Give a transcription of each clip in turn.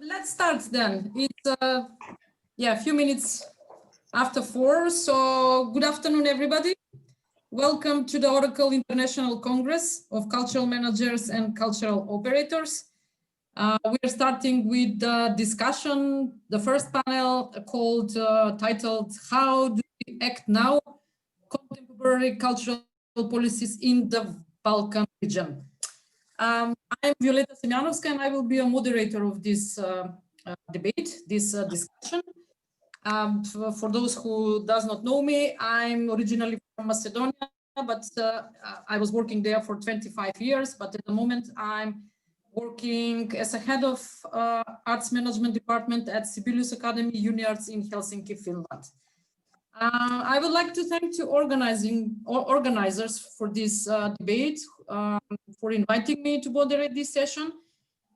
Let's start then. It's a few minutes after 4. So good afternoon, everybody. Welcome to the Oracle International Congress of Cultural Managers and Cultural Operators. We're starting with the discussion, the first panel titled How Do we Act Now? Contemporary Cultural Policies in the Balkan Region. I'm Violeta Simjanovska, and I will be a moderator of this debate, this discussion. For those who does not know me, I'm originally from Macedonia, but I was working there for 25 years. But at the moment, I'm working as a head of arts management department at Sibelius Academy, UNIARTS in Helsinki, Finland. I would like to thank the organizers for this debate, for inviting me to moderate this session.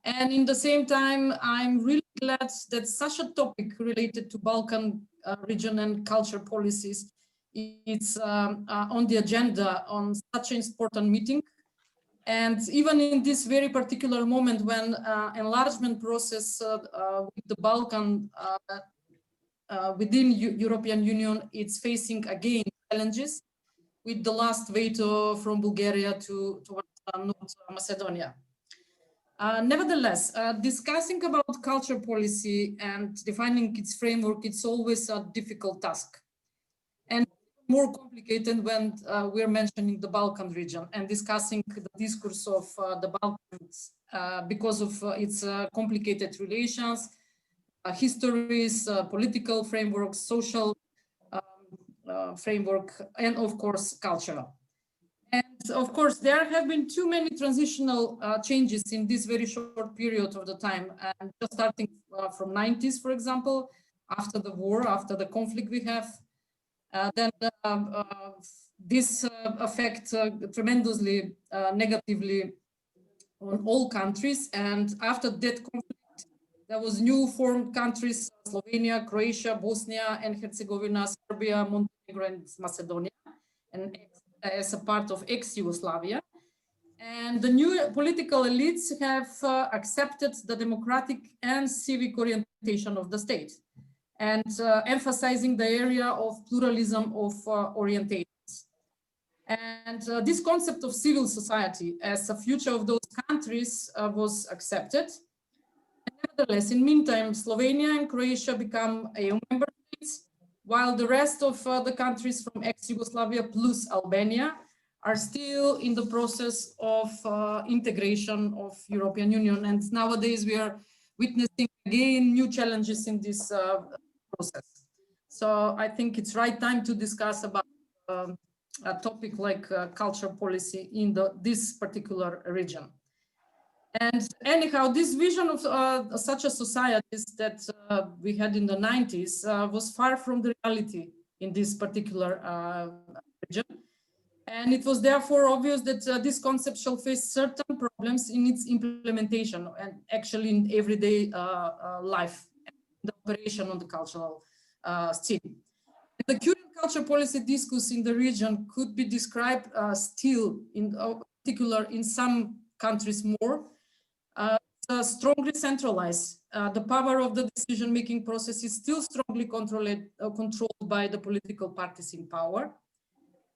And in the same time, I'm really glad that such a topic related to Balkan region and culture policies is on the agenda on such an important meeting. And even in this very particular moment when enlargement process with the Balkan within European Union, it's facing again challenges with the last veto from Bulgaria towards North Macedonia. Nevertheless, discussing about culture policy and defining its framework, it's always a difficult task. And more complicated when we're mentioning the Balkan region and discussing the discourse of the Balkans because of its complicated relations, histories, political frameworks, social framework, and of course, cultural. And of course, there have been too many transitional changes in this very short period of the time. And just starting from 90s, for example, after the war, after the conflict we have, then this affects tremendously negatively on all countries. And after that conflict, there was new formed countries, Slovenia, Croatia, Bosnia and Herzegovina, Serbia, Montenegro and Macedonia, and as a part of ex-Yugoslavia. And the new political elites have accepted the democratic and civic orientation of the state and emphasizing the area of pluralism of orientations. And this concept of civil society as a future of those countries was accepted. Nevertheless, in the meantime, Slovenia and Croatia become EU member states, while the rest of the countries from ex-Yugoslavia plus Albania are still in the process of integration of European Union. And nowadays we are witnessing again new challenges in this process. So I think it's right time to discuss about a topic like culture policy in this particular region. And anyhow, this vision of such a society that we had in the 90s was far from the reality in this particular region. And it was therefore obvious that this concept shall face certain problems in its implementation and actually in everyday life, the operation on the cultural scene. The current culture policy discourse in the region could be described still, in particular in some countries more, strongly centralized. The power of the decision-making process is still strongly controlled by the political parties in power.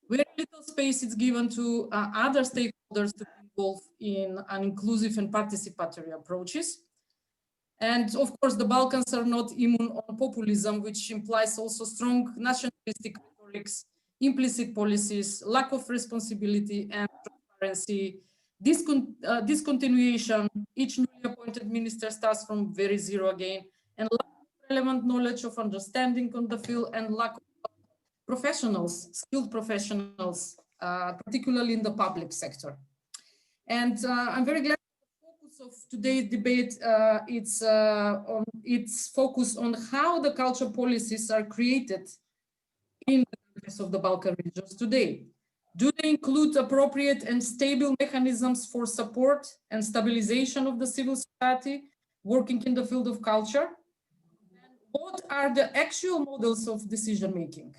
Very little space is given to other stakeholders to be involved in an inclusive and participatory approaches. And of course, the Balkans are not immune on populism, which implies also strong nationalistic rhetorics, implicit policies, lack of responsibility and transparency, discontinuation, each newly appointed minister starts from very zero again, and lack of relevant knowledge of understanding on the field and lack of professionals, skilled professionals, particularly in the public sector. And I'm very glad the focus of today's debate, it's focused on how the culture policies are created in the countries of the Balkan regions today. Do they include appropriate and stable mechanisms for support and stabilization of the civil society working in the field of culture? And what are the actual models of decision-making?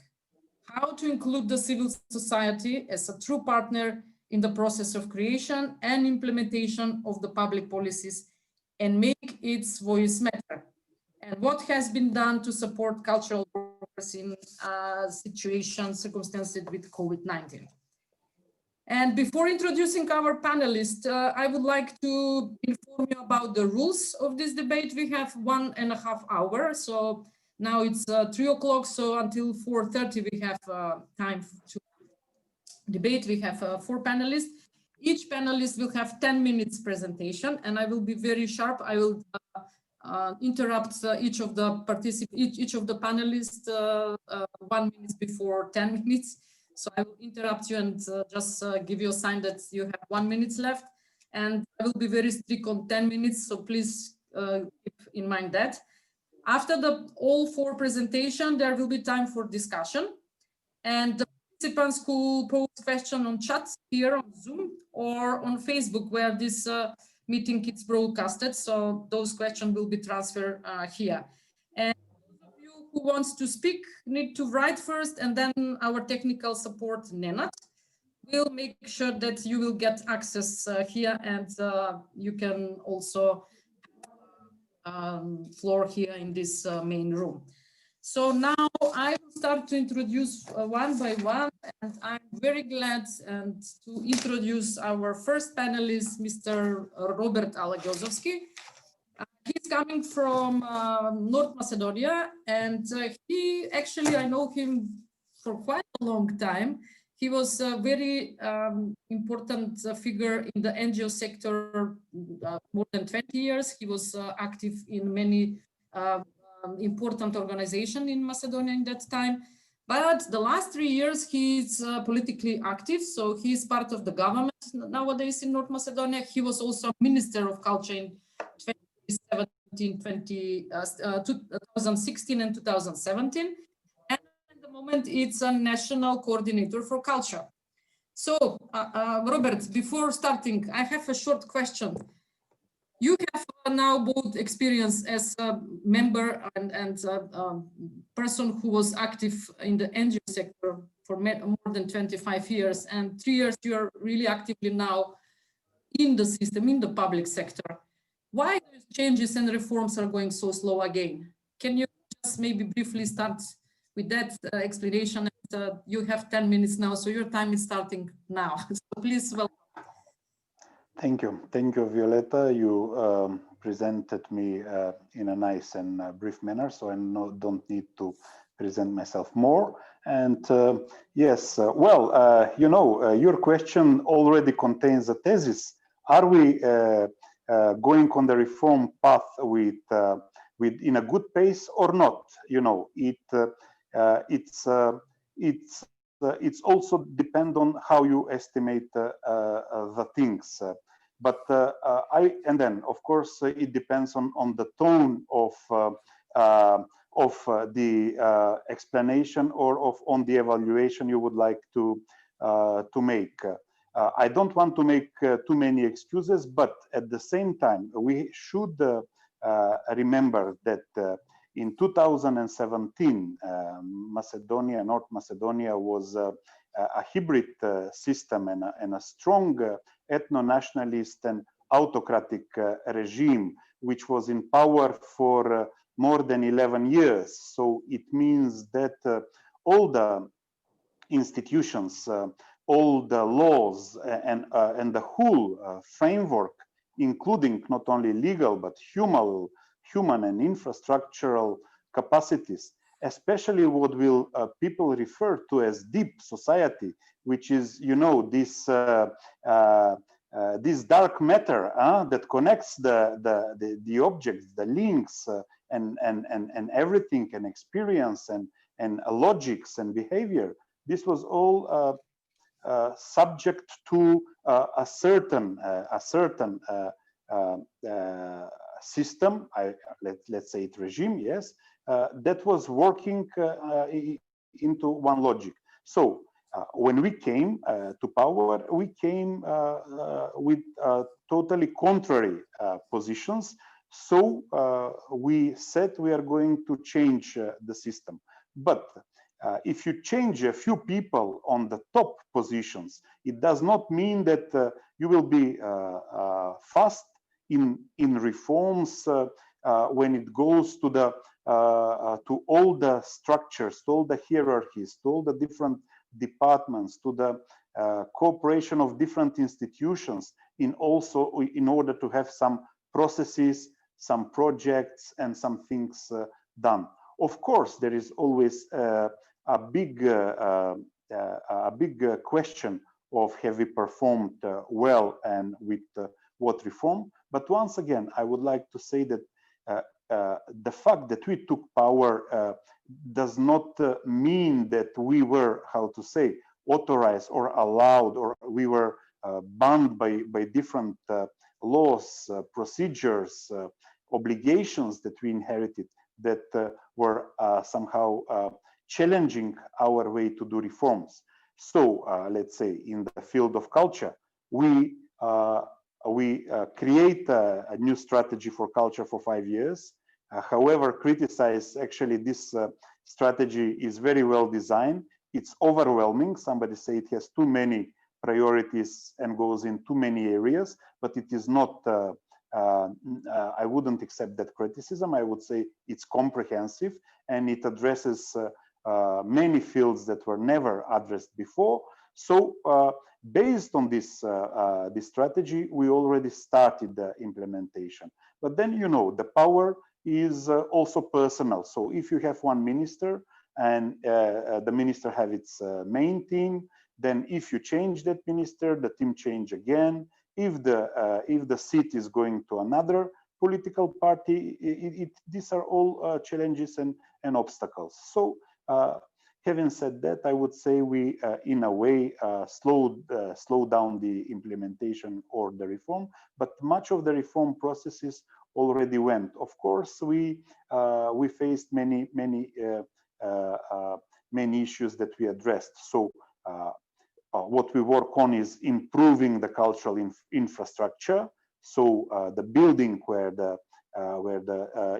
How to include the civil society as a true partner in the process of creation and implementation of the public policies and make its voice matter? what has been done to support cultural workers in circumstances with COVID-19. And before introducing our panelists, I would like to inform you about the rules of this debate. We have 1.5 hours. So now it's 3 o'clock. So until 4:30, we have time to debate. We have 4 panelists. Each panelist will have 10 minutes presentation, and I will be very sharp. I will interrupt each of the panelists 1 minute before 10 minutes. So I will interrupt you and just give you a sign that you have 1 minute left. And I will be very strict on 10 minutes. So please keep in mind that. After all 4 presentations, there will be time for discussion. And the participants who pose questions on chat here on Zoom or on Facebook, where this meeting is broadcasted. So those questions will be transferred here. And who wants to speak need to write first, and then our technical support, Nenad, will make sure that you will get access here, and you can also floor here in this main room. So now I will start to introduce one by one, and I'm very glad to introduce our first panelist, Mr. Robert Alagjozovski. He's coming from North Macedonia, and I know him for quite a long time. He was a very important figure in the NGO sector more than 20 years. He was active in many important organizations in Macedonia in that time. But the last 3 years, he's politically active. So he's part of the government nowadays in North Macedonia. He was also Minister of Culture in 2016 and 2017. And at the moment, it's a national coordinator for culture. So, Robert, before starting, I have a short question. You have now both experience as a member and person who was active in the NGO sector for more than 25 years, and 3 years you are really actively now in the system, in the public sector. Why those changes and reforms are going so slow again? Can you just maybe briefly start with that explanation? And, you have 10 minutes now, so your time is starting now. So please welcome. Thank you, Violeta. You presented me in a nice and brief manner, so I don't need to present myself more. And yes, your question already contains a thesis. Are we going on the reform path with in a good pace or not? You know, it's also depend on how you estimate the things. And then of course it depends on the tone of the explanation or on the evaluation you would like to make. I don't want to make too many excuses, but at the same time we should remember that in 2017 North Macedonia was a hybrid system and a strong ethno-nationalist and autocratic regime, which was in power for more than 11 years. So it means that all the institutions, all the laws and the whole framework, including not only legal, but human and infrastructural capacities, especially what will people refer to as deep society, which is, you know, this dark matter that connects the objects, the links, and everything, and experience and logics and behavior. This was all subject to a certain system. Let's say it regime, yes, that was working into one logic. So when we came to power, we came with totally contrary positions. So we said we are going to change the system. But if you change a few people on the top positions, it does not mean that you will be fast in reforms when it goes to the to all the structures, to all the hierarchies, to all the different departments, to the cooperation of different institutions, in order to have some processes, some projects, and some things done. Of course, there is always a big question of have we performed well and with what reform. But once again, I would like to say that the fact that we took power does not mean that we were, how to say, authorized or allowed, or we were bound by different laws, procedures, obligations that we inherited that were somehow challenging our way to do reforms. So let's say in the field of culture, we create a new strategy for culture for 5 years. However, criticize actually this strategy is very well designed. It's overwhelming. Somebody say it has too many priorities and goes in too many areas, but it is not, I wouldn't accept that criticism. I would say it's comprehensive and it addresses many fields that were never addressed before. So based on this, this strategy, we already started the implementation. But then, you know, the power is also personal. So if you have one minister and the minister have its main team, then if you change that minister, the team change again. If the seat is going to another political party, these are all challenges and obstacles. So having said that, I would say we, in a way, slow down the implementation or the reform, but much of the reform processes already went. Of course, we faced many issues that we addressed. So what we work on is improving the cultural infrastructure. So the building where the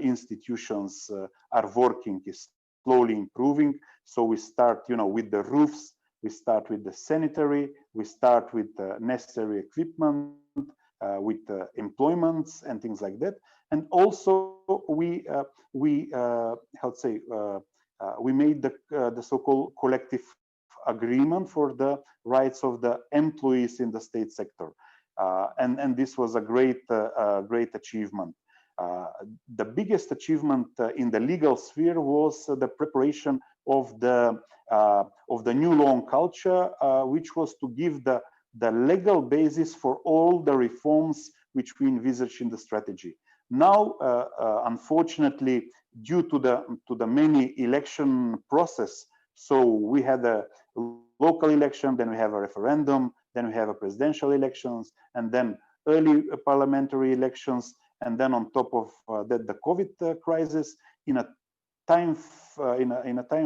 institutions are working is slowly improving. So we start, you know, with the roofs, we start with the sanitary, we start with the necessary equipment, with employments and things like that. And also we made the so-called collective agreement for the rights of the employees in the state sector. And this was a great achievement. The biggest achievement in the legal sphere was the preparation of the new law on culture, which was to give the legal basis for all the reforms which we envisage in the strategy. Now, unfortunately, due to the many election process, so we had a local election, then we have a referendum, then we have a presidential elections, and then early parliamentary elections, and then on top of that, the COVID crisis. In a time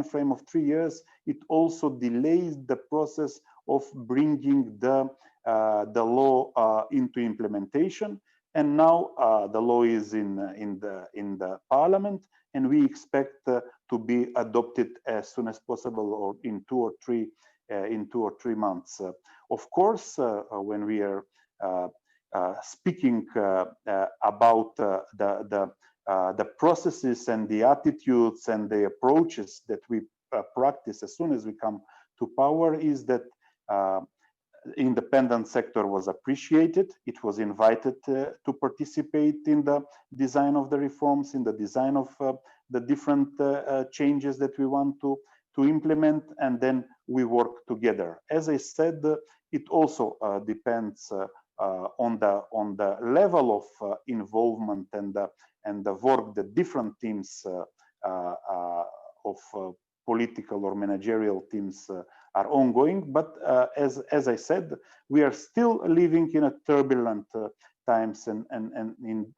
frame of 3 years, it also delays the process of bringing the law into implementation. And now the law is in the parliament, and we expect to be adopted as soon as possible, or in 2 or 3 months. Of course, when we are speaking about the processes and the attitudes and the approaches that we practice as soon as we come to power, is that independent sector was appreciated. It was invited to participate in the design of the reforms, in the design of the different changes that we want to implement, and then we work together. As I said, it also depends on the level of involvement and the work that different teams of political or managerial teams are ongoing. But as I said, we are still living in a turbulent times, and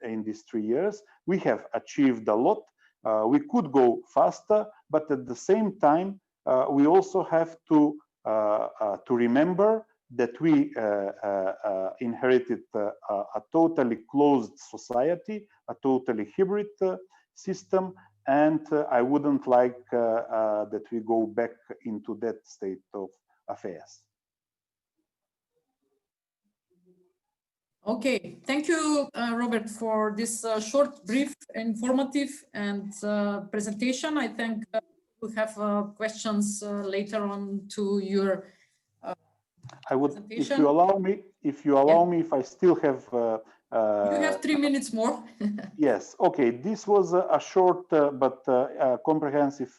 in these 3 years we have achieved a lot. We could go faster, but at the same time we also have to remember that we inherited a totally closed society, a totally hybrid system, and I wouldn't like that we go back into that state of affairs. Okay, thank you, Robert, for this short, brief, informative, and presentation. I think we'll have questions later on to your I would, if you allow me, if I still have. You have 3 minutes more. Yes. Okay. This was a short but comprehensive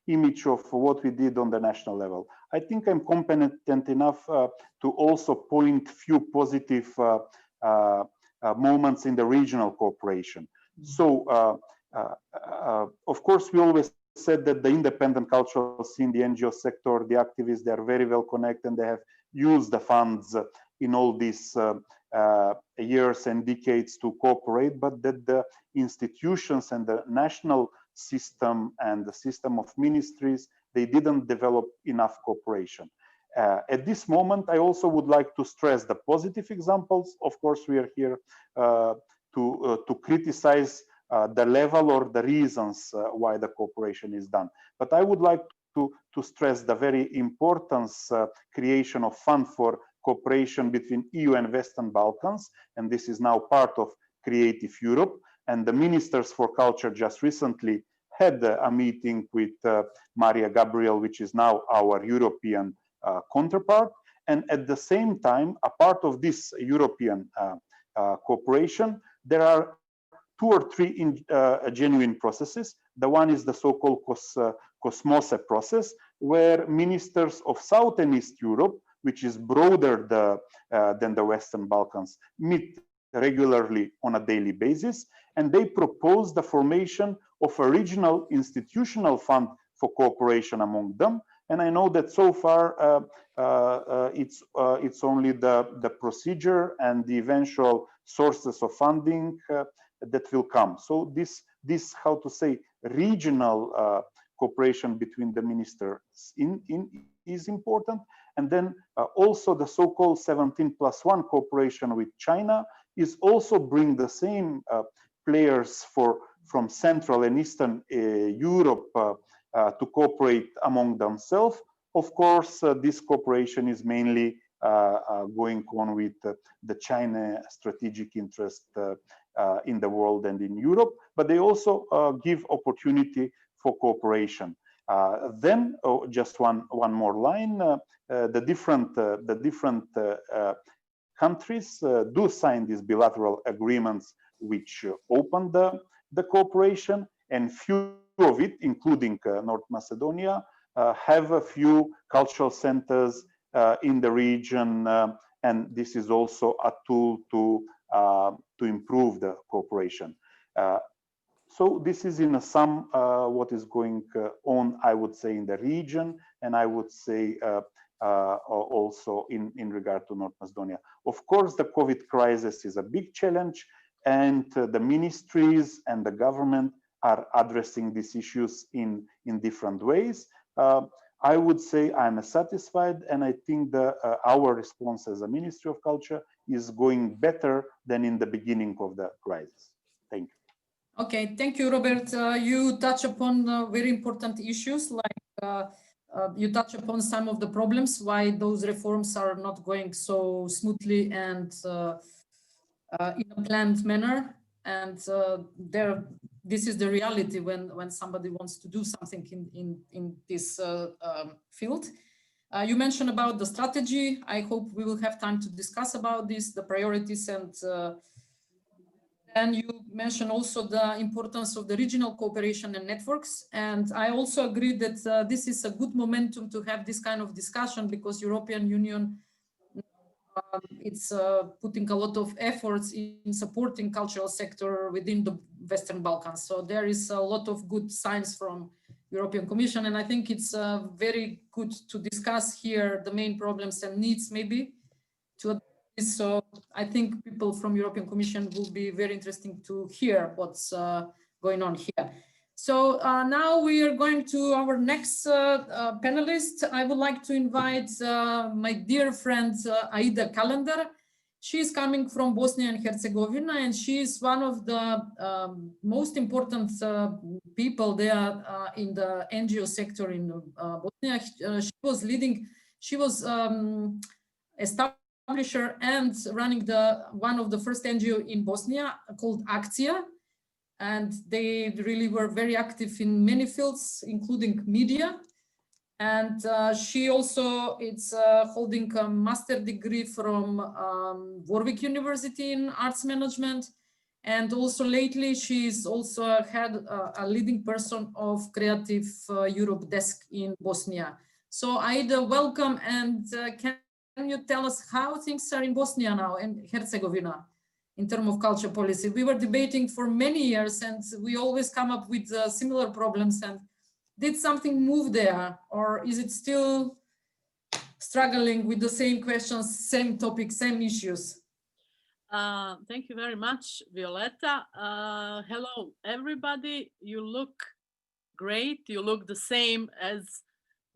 image of what we did on the national level. I think I'm competent enough to also point few positive moments in the regional cooperation. So, of course, we always said that the independent cultural scene, the NGO sector, the activists, they are very well connected and they have used the funds in all these years and decades to cooperate, but that the institutions and the national system and the system of ministries, they didn't develop enough cooperation. At this moment, I also would like to stress the positive examples. Of course, we are here to criticize the level or the reasons why the cooperation is done. But I would like to stress the very importance creation of fund for cooperation between EU and Western Balkans, and this is now part of Creative Europe. And the ministers for culture just recently had a meeting with Maria Gabriel, which is now our European counterpart. And at the same time, a part of this European cooperation, there are 2 or 3 genuine processes. The one is the so-called Cosmose process, where ministers of South and East Europe, which is broader than the Western Balkans, meet regularly on a daily basis, and they propose the formation of a regional institutional fund for cooperation among them. And I know that so far it's only the procedure and the eventual sources of funding that will come. So this how to say regional cooperation between the ministers is important. And then also the so-called 17+1 cooperation with China is also bring the same players from Central and Eastern Europe to cooperate among themselves. Of course, this cooperation is mainly going on with the China strategic interest in the world and in Europe, but they also give opportunity for cooperation. Then just one more line, the different countries do sign these bilateral agreements which open the cooperation, and few of it, including North Macedonia, have a few cultural centers in the region, and this is also a tool to improve the cooperation. So this is in a sum what is going on, I would say, in the region, and I would say also in regard to North Macedonia. Of course, the COVID crisis is a big challenge, and the ministries and the government are addressing these issues in different ways. I would say I'm satisfied, and I think our response as a Ministry of Culture is going better than in the beginning of the crisis. Thank you. Okay, thank you, Robert. You touch upon very important issues, like you touch upon some of the problems why those reforms are not going so smoothly and in a planned manner. And this is the reality when somebody wants to do something in this field. You mentioned about the strategy. I hope we will have time to discuss about this, the priorities, and you mentioned also the importance of the regional cooperation and networks. And I also agree that this is a good momentum to have this kind of discussion, because European Union it's putting a lot of efforts in supporting cultural sector within the Western Balkans. So there is a lot of good signs from European Commission, and I think it's very good to discuss here the main problems and needs maybe to address this. So I think people from European Commission will be very interesting to hear what's going on here. So now we are going to our next panelist. I would like to invite my dear friend Aida Kalender. She is coming from Bosnia and Herzegovina, and she is one of the most important people there in the NGO sector in Bosnia. She was established publisher and running one of the first NGO in Bosnia called AKCIJA. And they really were very active in many fields, including media. And she also is holding a master degree from Warwick University in arts management. And also lately, she's also had a leading person of Creative Europe desk in Bosnia. So Aida, welcome. And can you tell us how things are in Bosnia now and Herzegovina in terms of culture policy? We were debating for many years and we always come up with similar problems. And did something move there, or is it still struggling with the same questions, same topics, same issues? Thank you very much, Violeta. Hello, everybody. You look great. You look the same as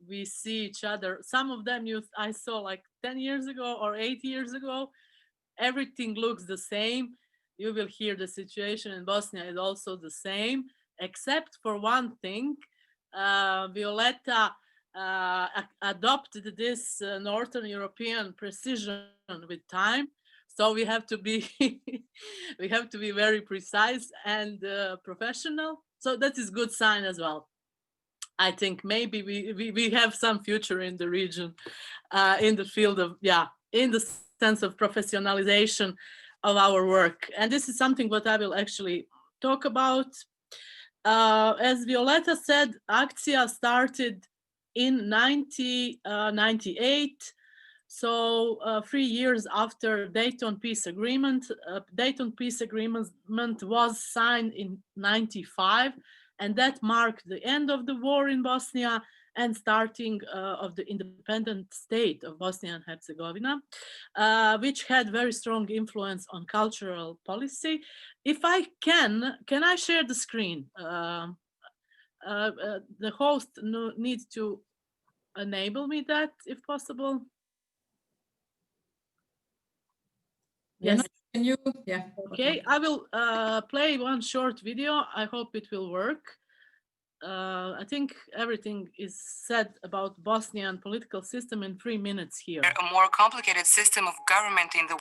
we see each other. Some of them I saw like 10 years ago or 8 years ago. Everything looks the same. You will hear the situation in Bosnia is also the same, except for one thing. Violeta adopted this Northern European precision with time. So we have to be we have to be very precise and professional. So that is good sign as well. I think maybe we have some future in the region, in the field of, in the sense of professionalization of our work. And this is something what I will actually talk about. As Violeta said, AKCIJA started in 1998. So 3 years after Dayton Peace Agreement. Dayton Peace Agreement was signed in 95, and that marked the end of the war in Bosnia and starting of the independent state of Bosnia and Herzegovina, which had very strong influence on cultural policy. If I can I share the screen? The host needs to enable me that, if possible. Yes. Can you? Yeah. Okay, I will play one short video. I hope it will work. I think everything is said about Bosnian political system in 3 minutes here. A more complicated system of government in the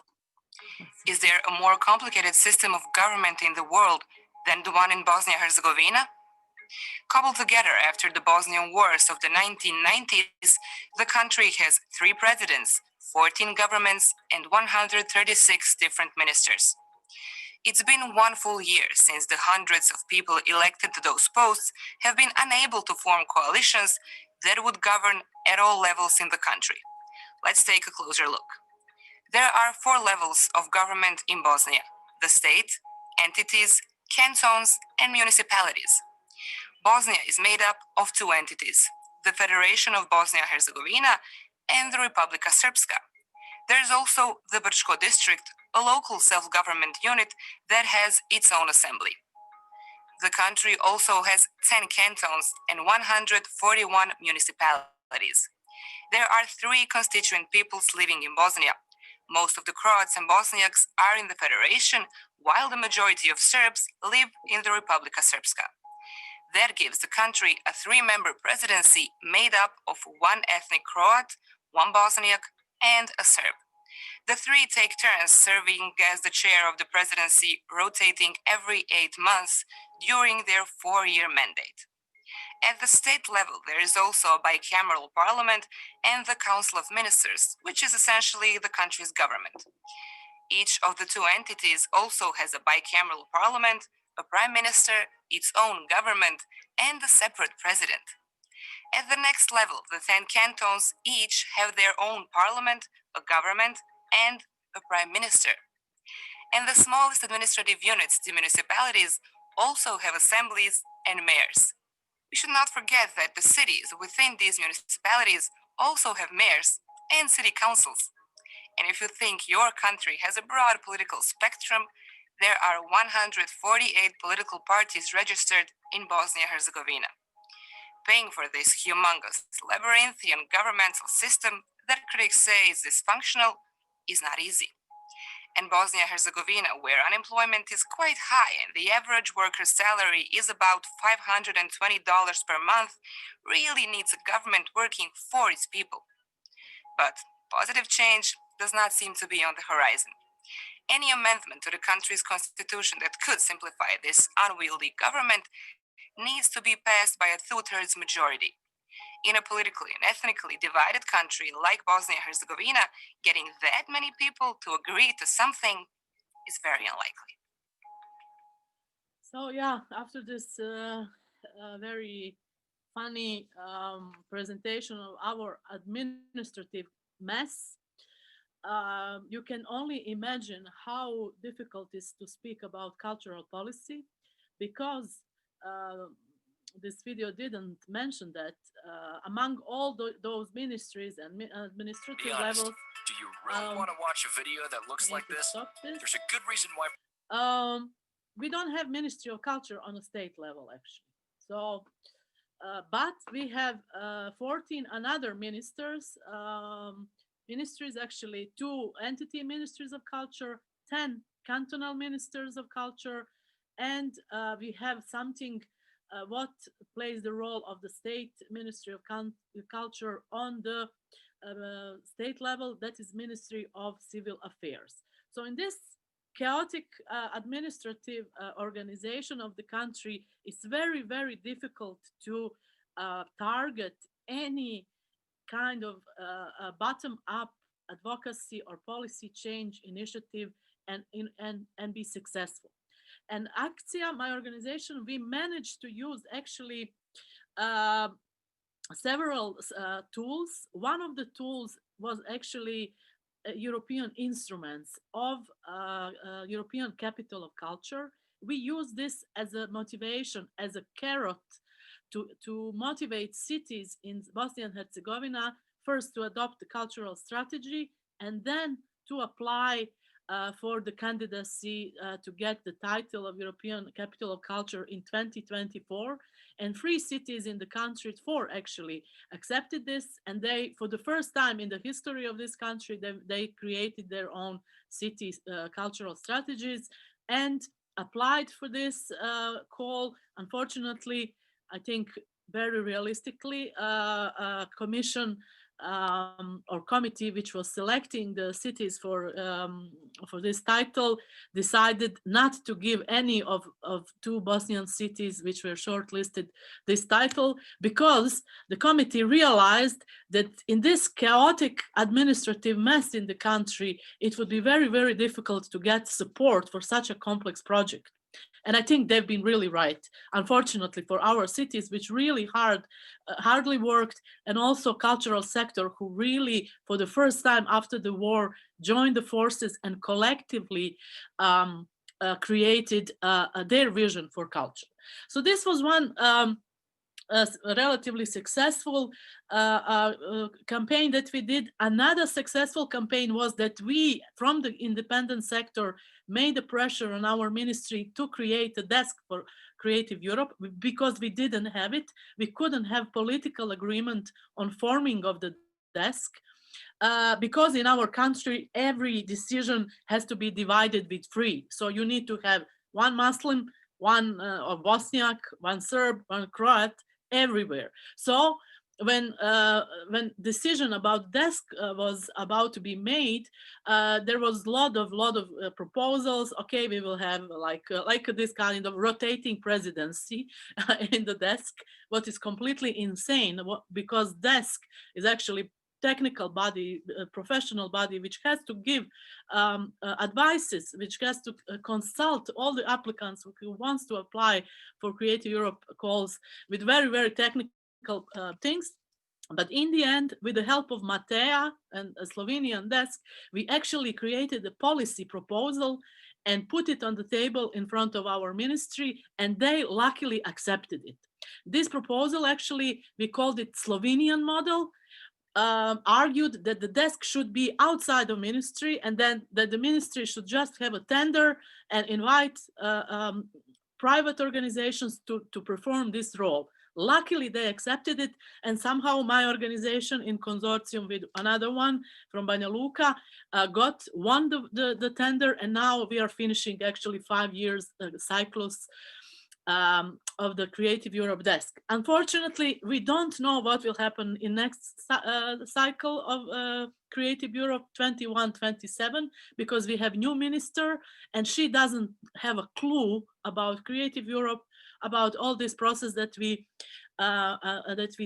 Is there a more complicated system of government in the world than the one in Bosnia-Herzegovina? Cobbled together after the Bosnian Wars of the 1990s, the country has 3 presidents, 14 governments, and 136 different ministers. It's been 1 full year since the hundreds of people elected to those posts have been unable to form coalitions that would govern at all levels in the country. Let's take a closer look. There are 4 levels of government in Bosnia: the state, entities, cantons, and municipalities. Bosnia is made up of 2 entities, the Federation of Bosnia-Herzegovina and the Republika Srpska. There is also the Brčko district, a local self-government unit that has its own assembly. The country also has 10 cantons and 141 municipalities. There are 3 constituent peoples living in Bosnia. Most of the Croats and Bosniaks are in the Federation, while the majority of Serbs live in the Republika Srpska. That gives the country a 3-member presidency made up of 1 ethnic Croat, 1 Bosniak, and a Serb. The 3 take turns serving as the chair of the presidency, rotating every 8 months during their 4-year mandate. At the state level, there is also a bicameral parliament and the Council of Ministers, which is essentially the country's government. Each of the 2 entities also has a bicameral parliament, a prime minister, its own government, and a separate president. At the next level, the 10 cantons each have their own parliament, a government, and a prime minister. And the smallest administrative units, the municipalities, also have assemblies and mayors. We should not forget that the cities within these municipalities also have mayors and city councils. And if you think your country has a broad political spectrum, there are 148 political parties registered in Bosnia-Herzegovina. Paying for this humongous labyrinthian governmental system that critics say is dysfunctional is not easy. And Bosnia-Herzegovina, where unemployment is quite high and the average worker's salary is about $520 per month, really needs a government working for its people. But positive change does not seem to be on the horizon. Any amendment to the country's constitution that could simplify this unwieldy government needs to be passed by a 2/3 majority. In a politically and ethnically divided country like Bosnia and Herzegovina, getting that many people to agree to something is very unlikely. So yeah, after this very funny presentation of our administrative mess, you can only imagine how difficult it is to speak about cultural policy, because this video didn't mention that among all those ministries and administrative levels. Do you really want to watch a video that looks like this? There's a good reason why. We don't have Ministry of Culture on a state level, actually. So, but we have 14 another ministries, actually 2 entity ministries of culture, 10 cantonal ministers of culture, and we have something what plays the role of the state Ministry of Culture on the state level, that is Ministry of Civil Affairs. So in this chaotic administrative organization of the country, it's very, very difficult to target any kind of bottom-up advocacy or policy change initiative and be successful. And AKCIJA, my organization, we managed to use actually several tools. One of the tools was actually European instruments of European Capital of Culture. We use this as a motivation, as a carrot to motivate cities in Bosnia and Herzegovina, first to adopt the cultural strategy and then to apply for the candidacy to get the title of European Capital of Culture in 2024. And 3 cities in the country, 4 actually, accepted this. And they, for the first time in the history of this country, they created their own city cultural strategies and applied for this call. Unfortunately, I think very realistically, a commission or committee which was selecting the cities for this title decided not to give any of 2 Bosnian cities which were shortlisted this title, because the committee realized that in this chaotic administrative mess in the country, it would be very, very difficult to get support for such a complex project. And I think they've been really right, unfortunately, for our cities, which really hardly worked, and also cultural sector, who really, for the first time after the war, joined the forces and collectively created their vision for culture. So this was one a relatively successful campaign that we did. Another successful campaign was that we, from the independent sector, made the pressure on our ministry to create a desk for Creative Europe, because we didn't have it. We couldn't have political agreement on forming of the desk, because in our country, every decision has to be divided with 3. So you need to have one Muslim, one Bosniak, one Serb, one Croat, everywhere. So when decision about desk was about to be made, there was a lot of proposals. Okay, we will have like this kind of rotating presidency in the desk, what is completely insane, because desk is actually technical body, professional body, which has to give advices, which has to consult all the applicants who wants to apply for Creative Europe calls with very, very technical things. But in the end, with the help of Matea and a Slovenian desk, we actually created a policy proposal and put it on the table in front of our ministry, and they luckily accepted it. This proposal, actually, we called it Slovenian model, argued that the desk should be outside of ministry, and then that the ministry should just have a tender and invite private organizations to perform this role. Luckily, they accepted it, and somehow my organization, in consortium with another one from Banja Luka, won the tender, and now we are finishing actually 5 years cycles of the Creative Europe desk. Unfortunately, we don't know what will happen in next cycle of Creative Europe 21-27, because we have new minister and she doesn't have a clue about Creative Europe, about all this process that we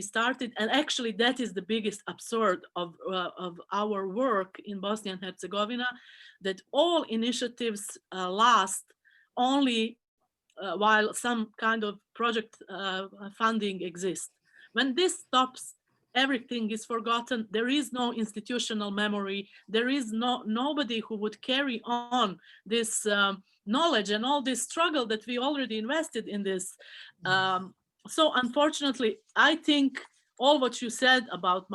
started. And actually that is the biggest absurd of our work in Bosnia and Herzegovina, that all initiatives last only while some kind of project funding exists. When this stops, everything is forgotten. There is no institutional memory. There is nobody who would carry on this knowledge and all this struggle that we already invested in this. So unfortunately, I think all what you said about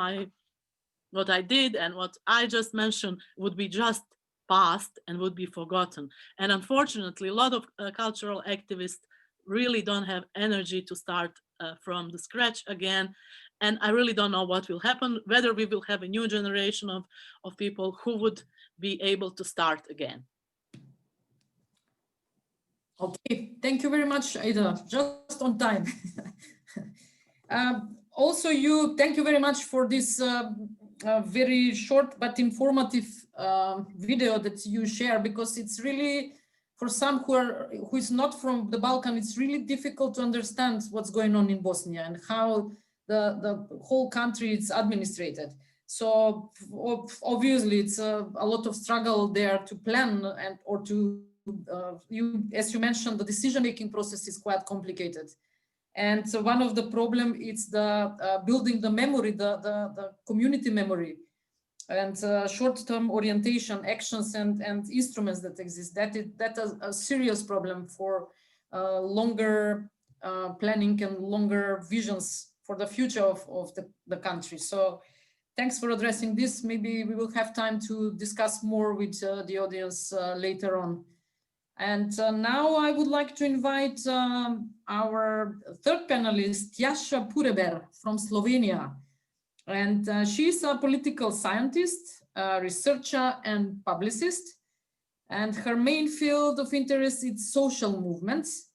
what I did and what I just mentioned would be just past and would be forgotten. And unfortunately, a lot of cultural activists really don't have energy to start from the scratch again. And I really don't know what will happen, whether we will have a new generation of people who would be able to start again. Okay, thank you very much, Aida, just on time. Also, thank you very much for this very short but informative video that you share, because it's really, for some who is not from the Balkan, it's really difficult to understand what's going on in Bosnia and how the whole country is administrated. So obviously it's a lot of struggle there to plan or to, as you mentioned, the decision-making process is quite complicated. And so one of the problem is the building the memory, the community memory, and short-term orientation, actions and instruments that exist. That is a serious problem for longer planning and longer visions for the future of the country. So thanks for addressing this. Maybe we will have time to discuss more with the audience later on. And now I would like to invite our third panelist, Tjaša Pureber from Slovenia. And she's a political scientist, researcher and publicist. And her main field of interest is social movements.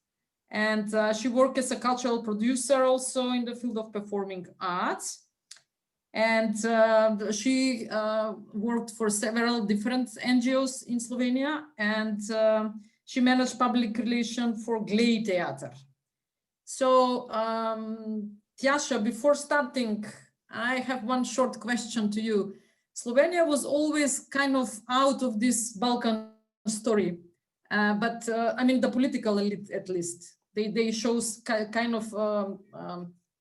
And she worked as a cultural producer also in the field of performing arts. And she worked for several different NGOs in Slovenia, and she managed public relations for Glej theater. So Tjaša, before starting, I have one short question to you. Slovenia was always kind of out of this Balkan story, but I mean the political elite at least. They show kind of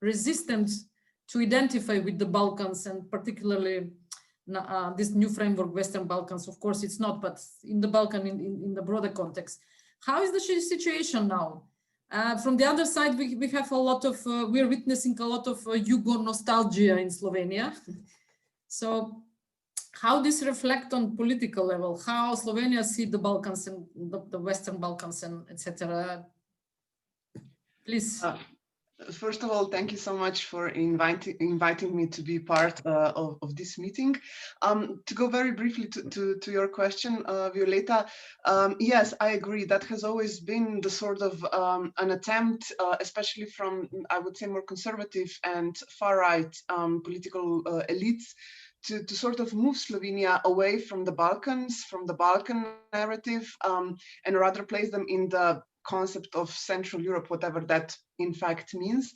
resistance to identify with the Balkans, and particularly this new framework, Western Balkans. Of course, it's not, but in the Balkan, in the broader context. How is the situation now? From the other side, we have a lot of, we're witnessing a lot of Yugo nostalgia in Slovenia. So how this reflect on political level? How Slovenia see the Balkans and the Western Balkans and etc.? Please. First of all, thank you so much for inviting me to be part of this meeting. To go very briefly to your question, Violeta, yes, I agree. That has always been the sort of an attempt, especially from, I would say, more conservative and far-right political elites, to sort of move Slovenia away from the Balkans, from the Balkan narrative, and rather place them in the concept of Central Europe, whatever that in fact means.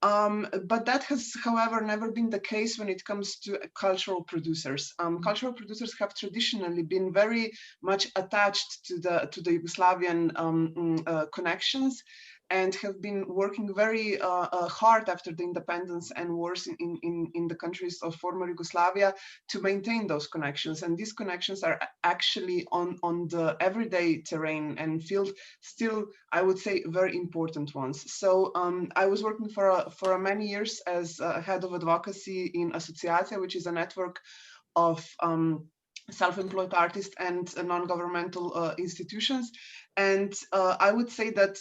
But that has, however, never been the case when it comes to cultural producers. Cultural producers have traditionally been very much attached to the Yugoslavian connections, and have been working very hard after the independence and wars in the countries of former Yugoslavia to maintain those connections. And these connections are actually on the everyday terrain and field still, I would say, very important ones. So I was working for many years as head of advocacy in AKCIJA, which is a network of self-employed artists and non-governmental institutions. And I would say that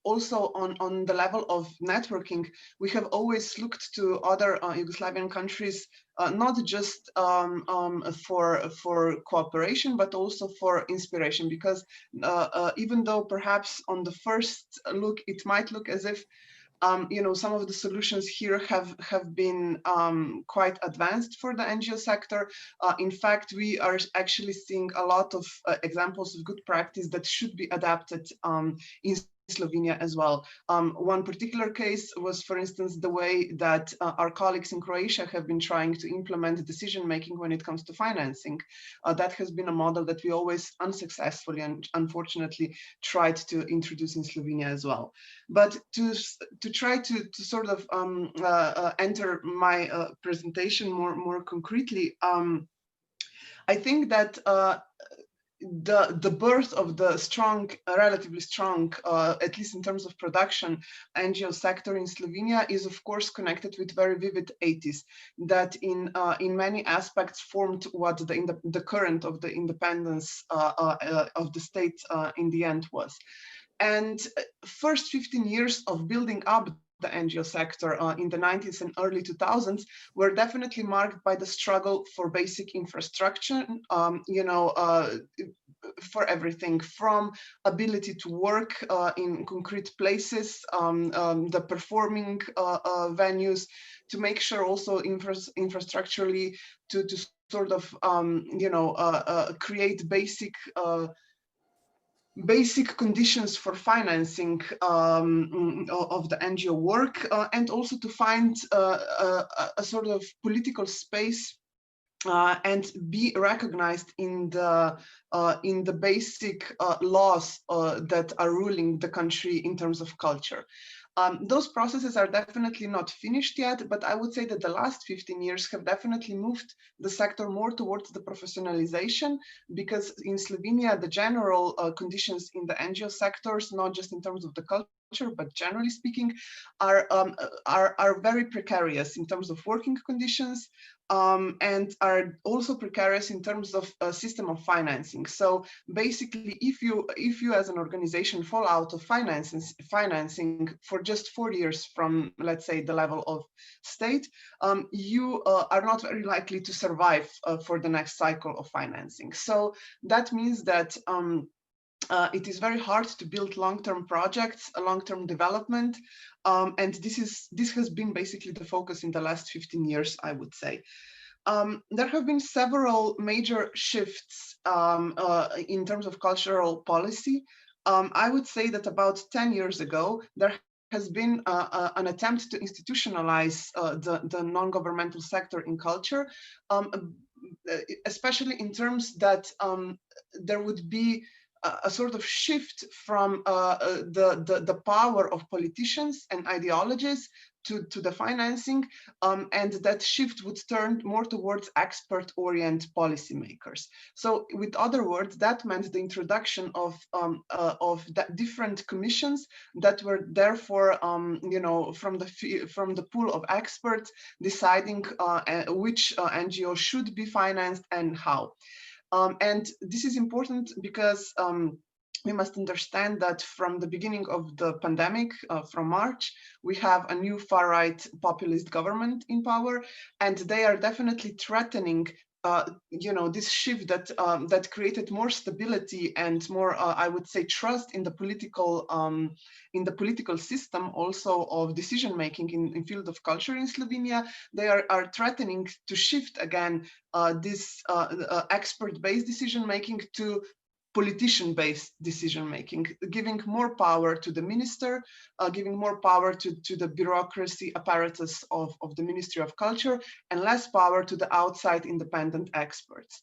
also on the level of networking, we have always looked to other Yugoslavian countries, not just for cooperation, but also for inspiration, because even though perhaps on the first look, it might look as if you know, some of the solutions here have been quite advanced for the NGO sector. In fact, we are actually seeing a lot of examples of good practice that should be adapted in Slovenia as well. One particular case was, for instance, the way that our colleagues in Croatia have been trying to implement decision-making when it comes to financing. That has been a model that we always unsuccessfully and unfortunately tried to introduce in Slovenia as well. But to try to sort of enter my presentation more concretely, I think that the birth of the strong, relatively strong, at least in terms of production, NGO sector in Slovenia is of course connected with very vivid 80s that in many aspects formed what the current of the independence of the state in the end was. And first 15 years of building up the NGO sector in the 90s and early 2000s were definitely marked by the struggle for basic infrastructure, you know, for everything from ability to work in concrete places, the performing venues, to make sure also infrastructurally to sort of, you know, create basic conditions for financing of the NGO work, and also to find a sort of political space and be recognized in the basic laws that are ruling the country in terms of culture. Those processes are definitely not finished yet, but I would say that the last 15 years have definitely moved the sector more towards the professionalization, because in Slovenia, the general conditions in the NGO sectors, not just in terms of the culture, but generally speaking, are very precarious in terms of working conditions, and are also precarious in terms of a system of financing. So basically, if you as an organization fall out of financing for just 4 years from, let's say, the level of state, you are not very likely to survive for the next cycle of financing. So that means that it is very hard to build long-term projects, long-term development, and this has been basically the focus in the last 15 years, I would say. There have been several major shifts in terms of cultural policy. I would say that about 10 years ago, there has been an attempt to institutionalize the non-governmental sector in culture, especially in terms that there would be a sort of shift from the power of politicians and ideologies to the financing, and that shift would turn more towards expert-oriented policymakers. So, with other words, that meant the introduction of different commissions that were therefore, you know, from the pool of experts deciding which NGO should be financed and how. And this is important because we must understand that from the beginning of the pandemic, from March, we have a new far-right populist government in power, and they are definitely threatening you know, this shift that created more stability and more, I would say, trust in the political system, also of decision making in field of culture in Slovenia. They are threatening to shift again this expert-based decision making to politician-based decision-making, giving more power to the minister, giving more power to the bureaucracy apparatus of the Ministry of Culture, and less power to the outside independent experts.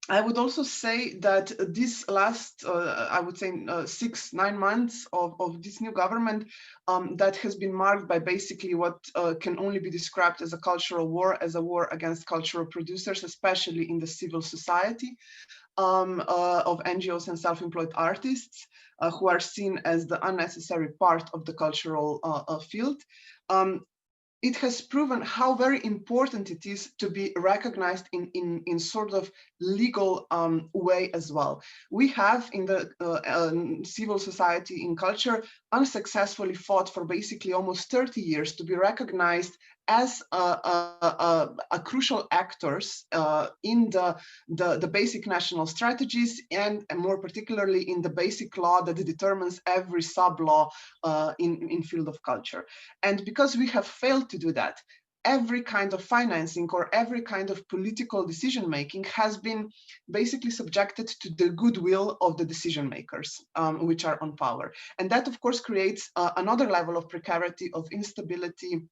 I would also say that this last, I would say 6-9 months of this new government that has been marked by basically what can only be described as a cultural war, as a war against cultural producers, especially in the civil society, of NGOs and self-employed artists who are seen as the unnecessary part of the cultural field. it has proven how very important it is to be recognized in sort of legal way as well. We have in the civil society in culture unsuccessfully fought for basically almost 30 years to be recognized as a crucial actors in the basic national strategies, and more particularly in the basic law that determines every sub-law in field of culture. And because we have failed to do that, every kind of financing or every kind of political decision making has been basically subjected to the goodwill of the decision makers, which are on power. And that, of course, creates another level of precarity, of instability,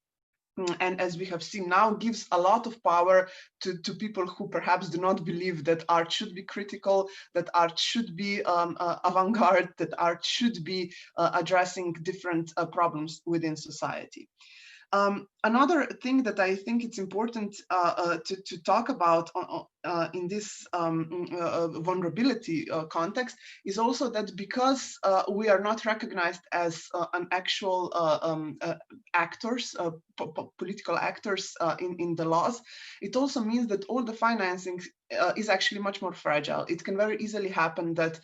and as we have seen now, gives a lot of power to people who perhaps do not believe that art should be critical, that art should be avant-garde, that art should be addressing different problems within society. Another thing that I think it's important to talk about in this vulnerability context is also that because we are not recognized as an actual actors, political actors in the laws, it also means that all the financing is actually much more fragile. It can very easily happen that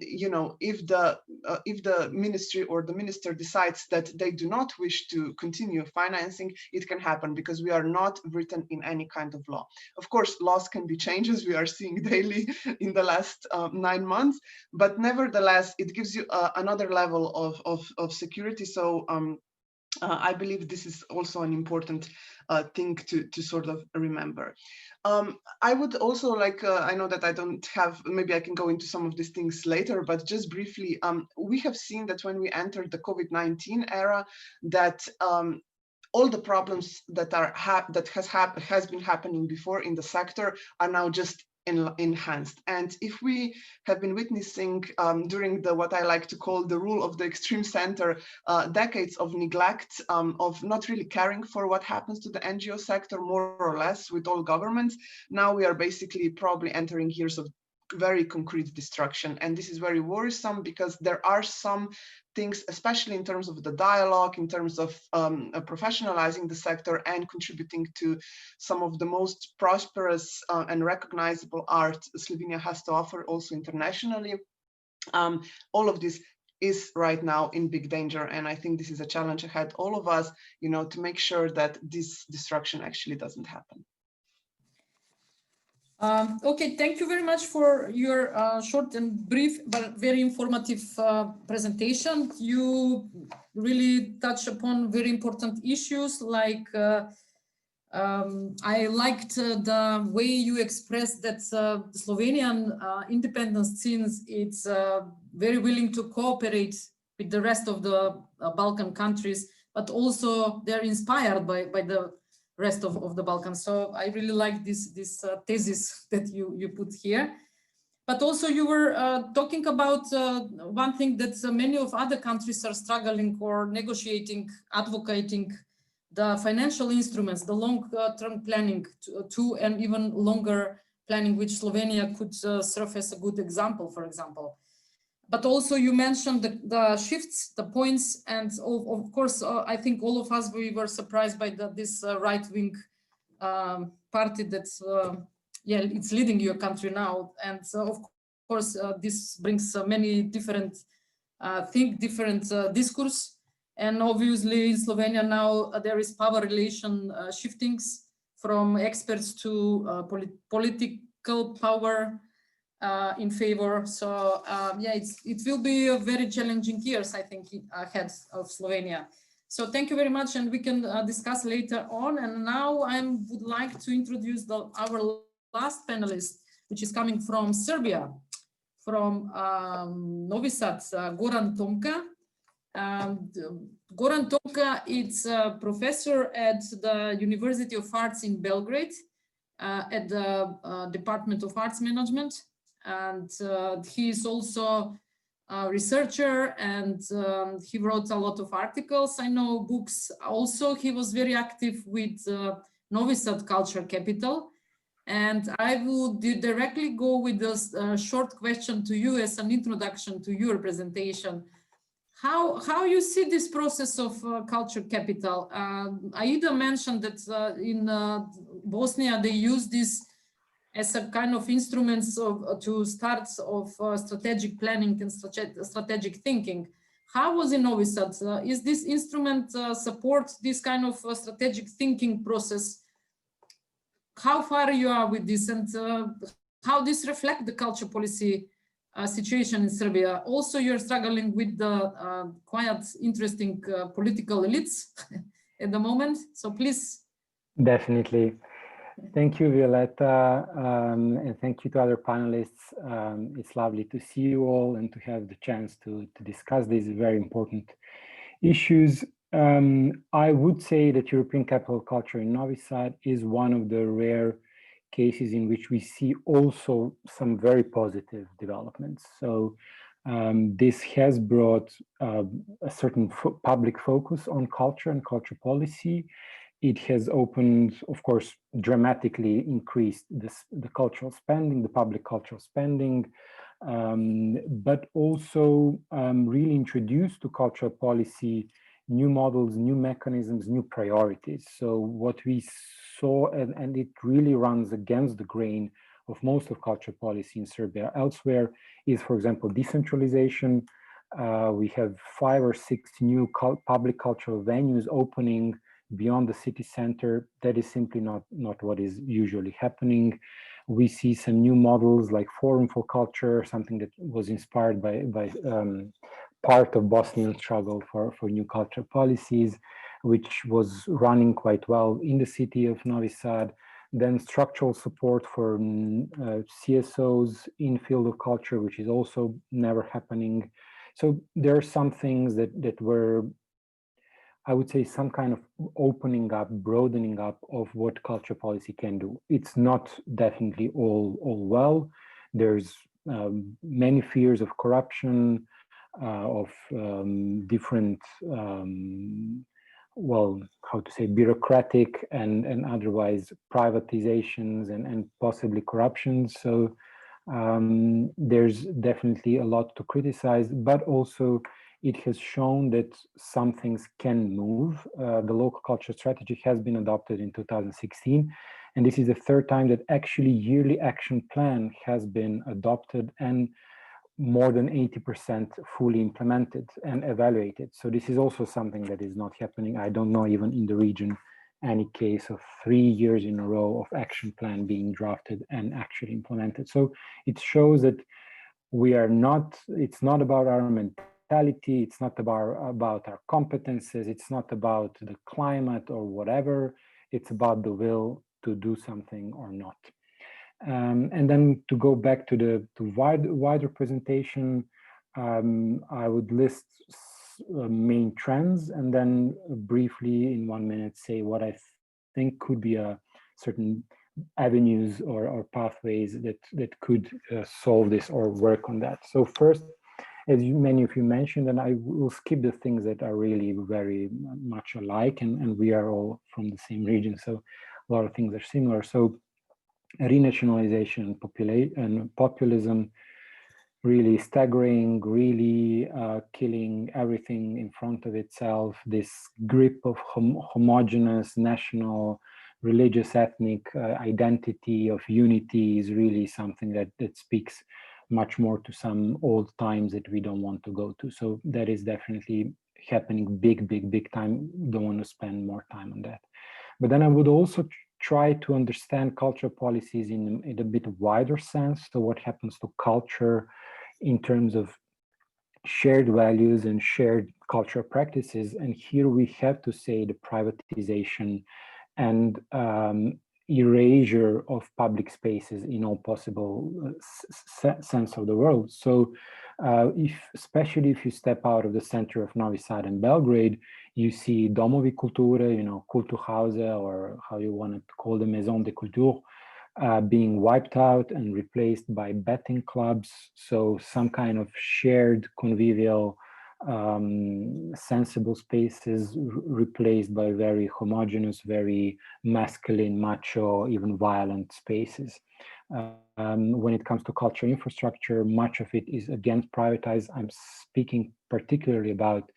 you know, if the ministry or the minister decides that they do not wish to continue financing, it can happen because we are not written in any kind of law. Of course, laws can be changed, as we are seeing daily in the last 9 months, but nevertheless, it gives you another level of security. So I believe this is also an important thing to sort of remember. I would also like, I know that I don't have, maybe I can go into some of these things later, but just briefly, we have seen that when we entered the COVID-19 era, that all the problems that has been happening before in the sector are now just enhanced. And if we have been witnessing during the what I like to call the rule of the extreme center, decades of neglect, of not really caring for what happens to the NGO sector, more or less with all governments, now we are basically probably entering years of very concrete destruction. And this is very worrisome because there are some things, especially in terms of the dialogue, in terms of professionalizing the sector and contributing to some of the most prosperous and recognizable art Slovenia has to offer also internationally. All of this is right now in big danger. And I think this is a challenge ahead, all of us, you know, to make sure that this destruction actually doesn't happen. Okay, thank you very much for your short and brief but very informative presentation. You really touch upon very important issues like I liked the way you expressed that Slovenian independence scenes it's very willing to cooperate with the rest of the Balkan countries, but also they're inspired by the rest of the Balkans. So I really like this thesis that you put here. But also you were talking about one thing that many of other countries are struggling or negotiating, advocating the financial instruments, the long-term planning to and even longer planning, which Slovenia could serve as a good example, for example. But also you mentioned the shifts, the points, and of course, I think all of us, we were surprised by this right-wing party that's, yeah, it's leading your country now. And of course, this brings many different different discourse. And obviously in Slovenia now there is power relation shiftings from experts to political power in favor. So yeah, it will be a very challenging years, I think, ahead of Slovenia. So thank you very much, and we can discuss later on. And now I would like to introduce our last panelist, which is coming from Serbia, from Novi Sad, Goran Tomka. Goran Tomka is a professor at the University of Arts in Belgrade at the Department of Arts Management. And he is also a researcher, and he wrote a lot of articles, I know, books. Also, he was very active with Novi Sad Culture Capital. And I would directly go with this short question to you as an introduction to your presentation. how you see this process of culture capital? Aida mentioned that in Bosnia they use this as a kind of instruments to start of strategic planning and strategic thinking. How was in Novi Sad? Is this instrument support this kind of strategic thinking process? How far you are with this, and how this reflect the culture policy situation in Serbia? Also, you're struggling with the quite interesting political elites at the moment. So please. Definitely. Thank you, Violeta, and thank you to other panelists. It's lovely to see you all and to have the chance to discuss these very important issues. I would say that European Capital of Culture in Novi Sad is one of the rare cases in which we see also some very positive developments. So this has brought a certain public focus on culture and culture policy. It has opened, of course, dramatically increased the cultural spending, the public cultural spending, but also really introduced to cultural policy new models, new mechanisms, new priorities. So what we saw, and it really runs against the grain of most of culture policy in Serbia elsewhere, is, for example, decentralization. We have 5 or 6 new public cultural venues opening beyond the city center. That is simply not what is usually happening. We see some new models like Forum for Culture, something that was inspired by part of Bosnian struggle for new culture policies, which was running quite well in the city of Novi Sad. Then structural support for CSOs in field of culture, which is also never happening. So there are some things that were, I would say, some kind of opening up, broadening up of what culture policy can do. It's not definitely all well. There's many fears of corruption, of different, well, how to say, bureaucratic and otherwise privatizations and possibly corruption. So there's definitely a lot to criticize, but also it has shown that some things can move. The local culture strategy has been adopted in 2016, and this is the 3rd time that actually yearly action plan has been adopted and more than 80% fully implemented and evaluated. So this is also something that is not happening. I don't know even in the region any case of 3 years in a row of action plan being drafted and actually implemented. So it shows that we are not, it's not about our mentality, it's not about our competences, it's not about the climate or whatever, it's about the will to do something or not. And then to go back to the wider presentation, I would list main trends and then briefly in 1 minute say what I think could be a certain avenues or pathways that could solve this or work on that. So first, as many of you mentioned, and I will skip the things that are really very much alike, and we are all from the same region, so a lot of things are similar. So renationalization and populism, really staggering, really killing everything in front of itself. This grip of homogeneous national, religious, ethnic identity of unity is really something that speaks much more to some old times that we don't want to go to. So that is definitely happening big time. Don't want to spend more time on that. But then I would also try to understand cultural policies in a bit wider sense. So what happens to culture in terms of shared values and shared cultural practices. And here we have to say the privatization and erasure of public spaces in all possible sense of the world. So especially if you step out of the center of Novi Sad and Belgrade, you see domovi kulture, Kulturhause, or how you want to call them, Maison de Culture, being wiped out and replaced by betting clubs. So some kind of shared convivial sensible spaces replaced by very homogeneous, very masculine, macho, even violent spaces. When it comes to cultural infrastructure, much of it is again privatized. I'm speaking particularly about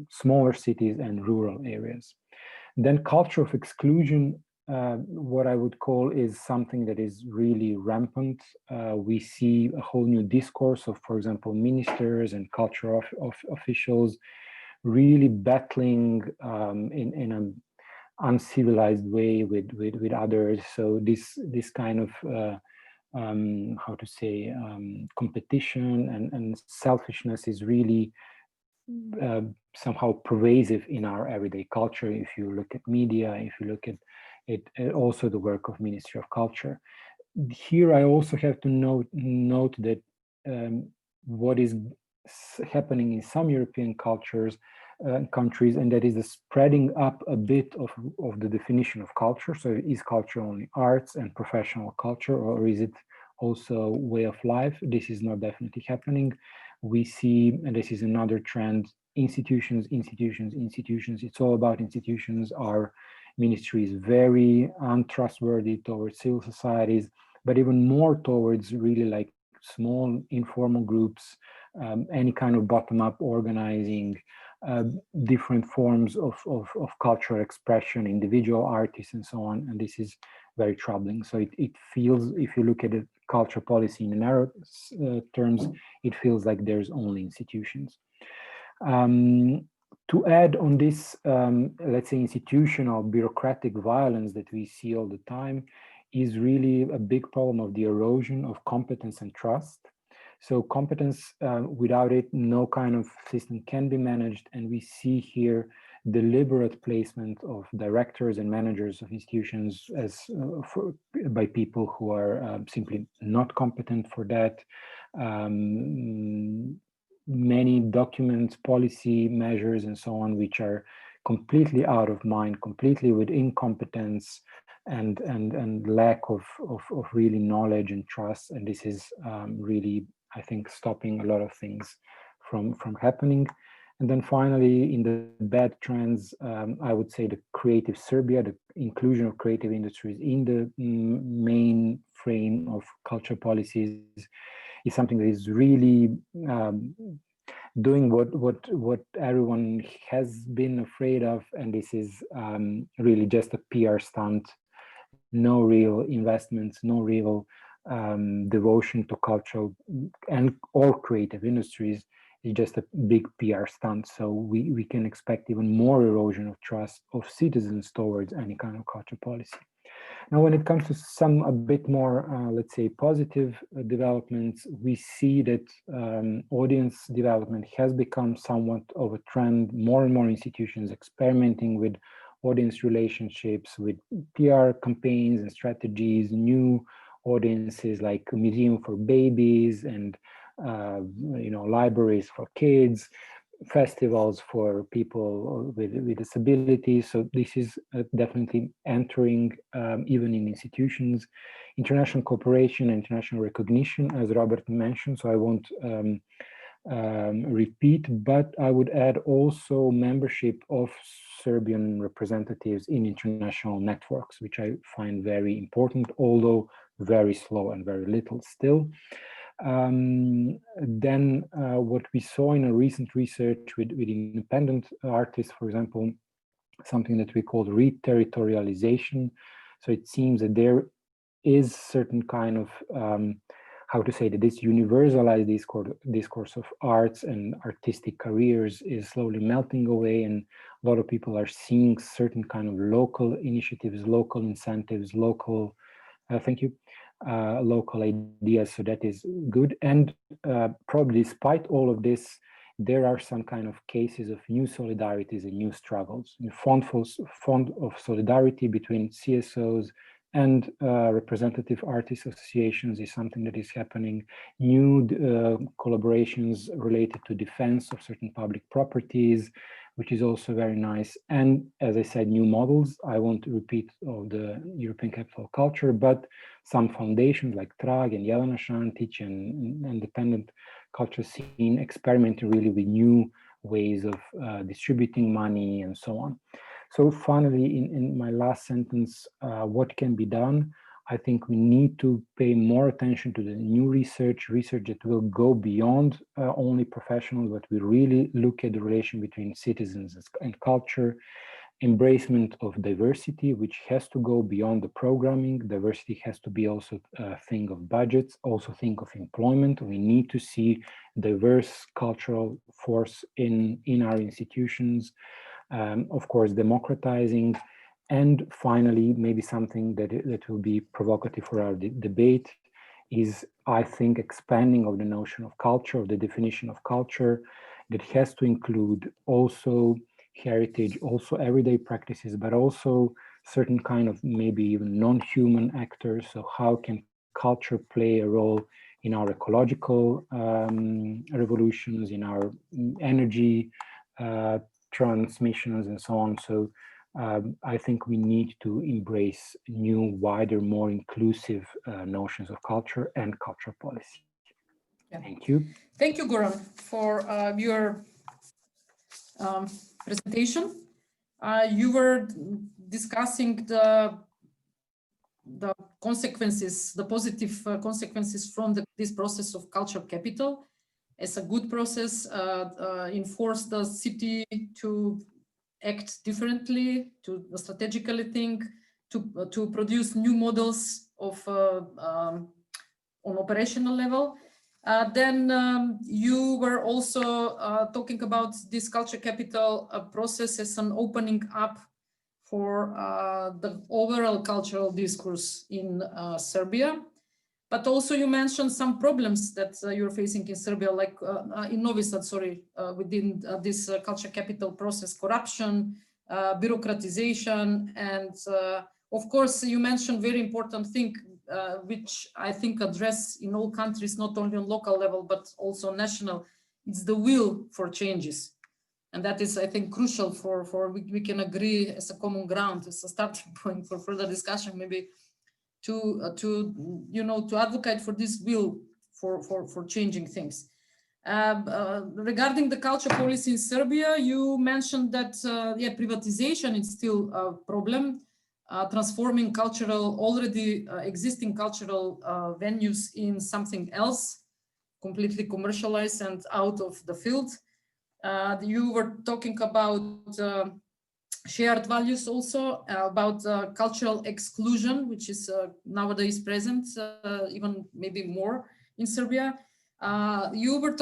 smaller cities and rural areas. Then culture of exclusion, what I would call, is something that is really rampant. We see a whole new discourse of, for example, ministers and cultural officials really battling in an uncivilized way with others. So this kind of how to say, competition and selfishness is really somehow pervasive in our everyday culture. If you look at media, if you look at it, also the work of Ministry of Culture. Here I also have to note that what is happening in some European cultures, countries, and that is the spreading up a bit of the definition of culture. So is culture only arts and professional culture, or is it also way of life? This is not definitely happening. We see, and this is another trend, institutions. It's all about institutions. Our ministry is very untrustworthy towards civil societies, but even more towards really like small informal groups, any kind of bottom-up organizing, different forms of cultural expression, individual artists and so on. And this is very troubling. So it feels, if you look at the culture policy in narrow terms, it feels like there's only institutions. To add on this, let's say, institutional bureaucratic violence that we see all the time is really a big problem of the erosion of competence and trust. So competence, without it, no kind of system can be managed. And we see here deliberate placement of directors and managers of institutions as by people who are simply not competent for that. Many documents, policy measures, and so on, which are completely out of mind, completely with incompetence and lack of really knowledge and trust. And this is really, I think, stopping a lot of things from happening. And then finally, in the bad trends, I would say the creative Serbia, the inclusion of creative industries in the main frame of culture policies is something that is really doing what everyone has been afraid of. And this is really just a PR stunt, no real investments, no real devotion to cultural and all creative industries. Is just a big PR stunt. So we can expect even more erosion of trust of citizens towards any kind of culture policy. Now, when it comes to some a bit more, let's say, positive developments, we see that audience development has become somewhat of a trend. More and more institutions experimenting with audience relationships, with PR campaigns and strategies, new audiences like a museum for babies and libraries for kids, festivals for people with disabilities. So this is definitely entering even in institutions. International cooperation, international recognition, as Robert mentioned, so I won't repeat, but I would add also membership of Serbian representatives in international networks, which I find very important, although very slow and very little still. Then what we saw in a recent research with independent artists, for example, something that we call Re-Territorialization. So it seems that there is certain kind of, how to say, that this universalized discourse of arts and artistic careers is slowly melting away, and a lot of people are seeing certain kind of local initiatives, local incentives, local, thank you, local ideas. So that is good. And probably despite all of this, there are some kind of cases of new solidarities and new struggles. Fond of solidarity between CSOs and representative artist associations is something that is happening. New collaborations related to defense of certain public properties, which is also very nice. And as I said, new models. I won't repeat of the European Capital of Culture, but some foundations like Trag and Jelena Šantić and independent culture scene experimenting really with new ways of distributing money and so on. So finally, in my last sentence, what can be done? I think we need to pay more attention to the new research that will go beyond only professionals, but we really look at the relation between citizens and culture, embracement of diversity, which has to go beyond the programming. Diversity has to be also a thing of budgets, also think of employment. We need to see diverse cultural force in our institutions, of course, democratizing. And finally, maybe something that will be provocative for our debate is, I think, expanding of the notion of culture, of the definition of culture, that has to include also heritage, also everyday practices, but also certain kind of maybe even non-human actors. So how can culture play a role in our ecological revolutions, in our energy transmissions and so on. So I think we need to embrace new, wider, more inclusive notions of culture and cultural policy. Yeah. Thank you. Thank you, Goran, for your presentation. You were discussing the consequences, the positive consequences from this process of cultural capital as a good process, enforce the city to act differently, to strategically think, to produce new models of on operational level. Then you were also talking about this culture capital process as an opening up for the overall cultural discourse in Serbia. But also you mentioned some problems that you're facing in Serbia, like in Novi Sad, sorry, within this culture capital process, corruption, bureaucratization, and of course, you mentioned very important thing, which I think address in all countries, not only on local level, but also national. It's the will for changes. And that is, I think, crucial for we can agree as a common ground, as a starting point for further discussion, maybe to advocate for this will for changing things. Regarding the culture policy in Serbia, you mentioned that privatization is still a problem, transforming already existing cultural venues in something else, completely commercialized and out of the field. You were talking about shared values also, about cultural exclusion, which is nowadays present, even maybe more in Serbia. You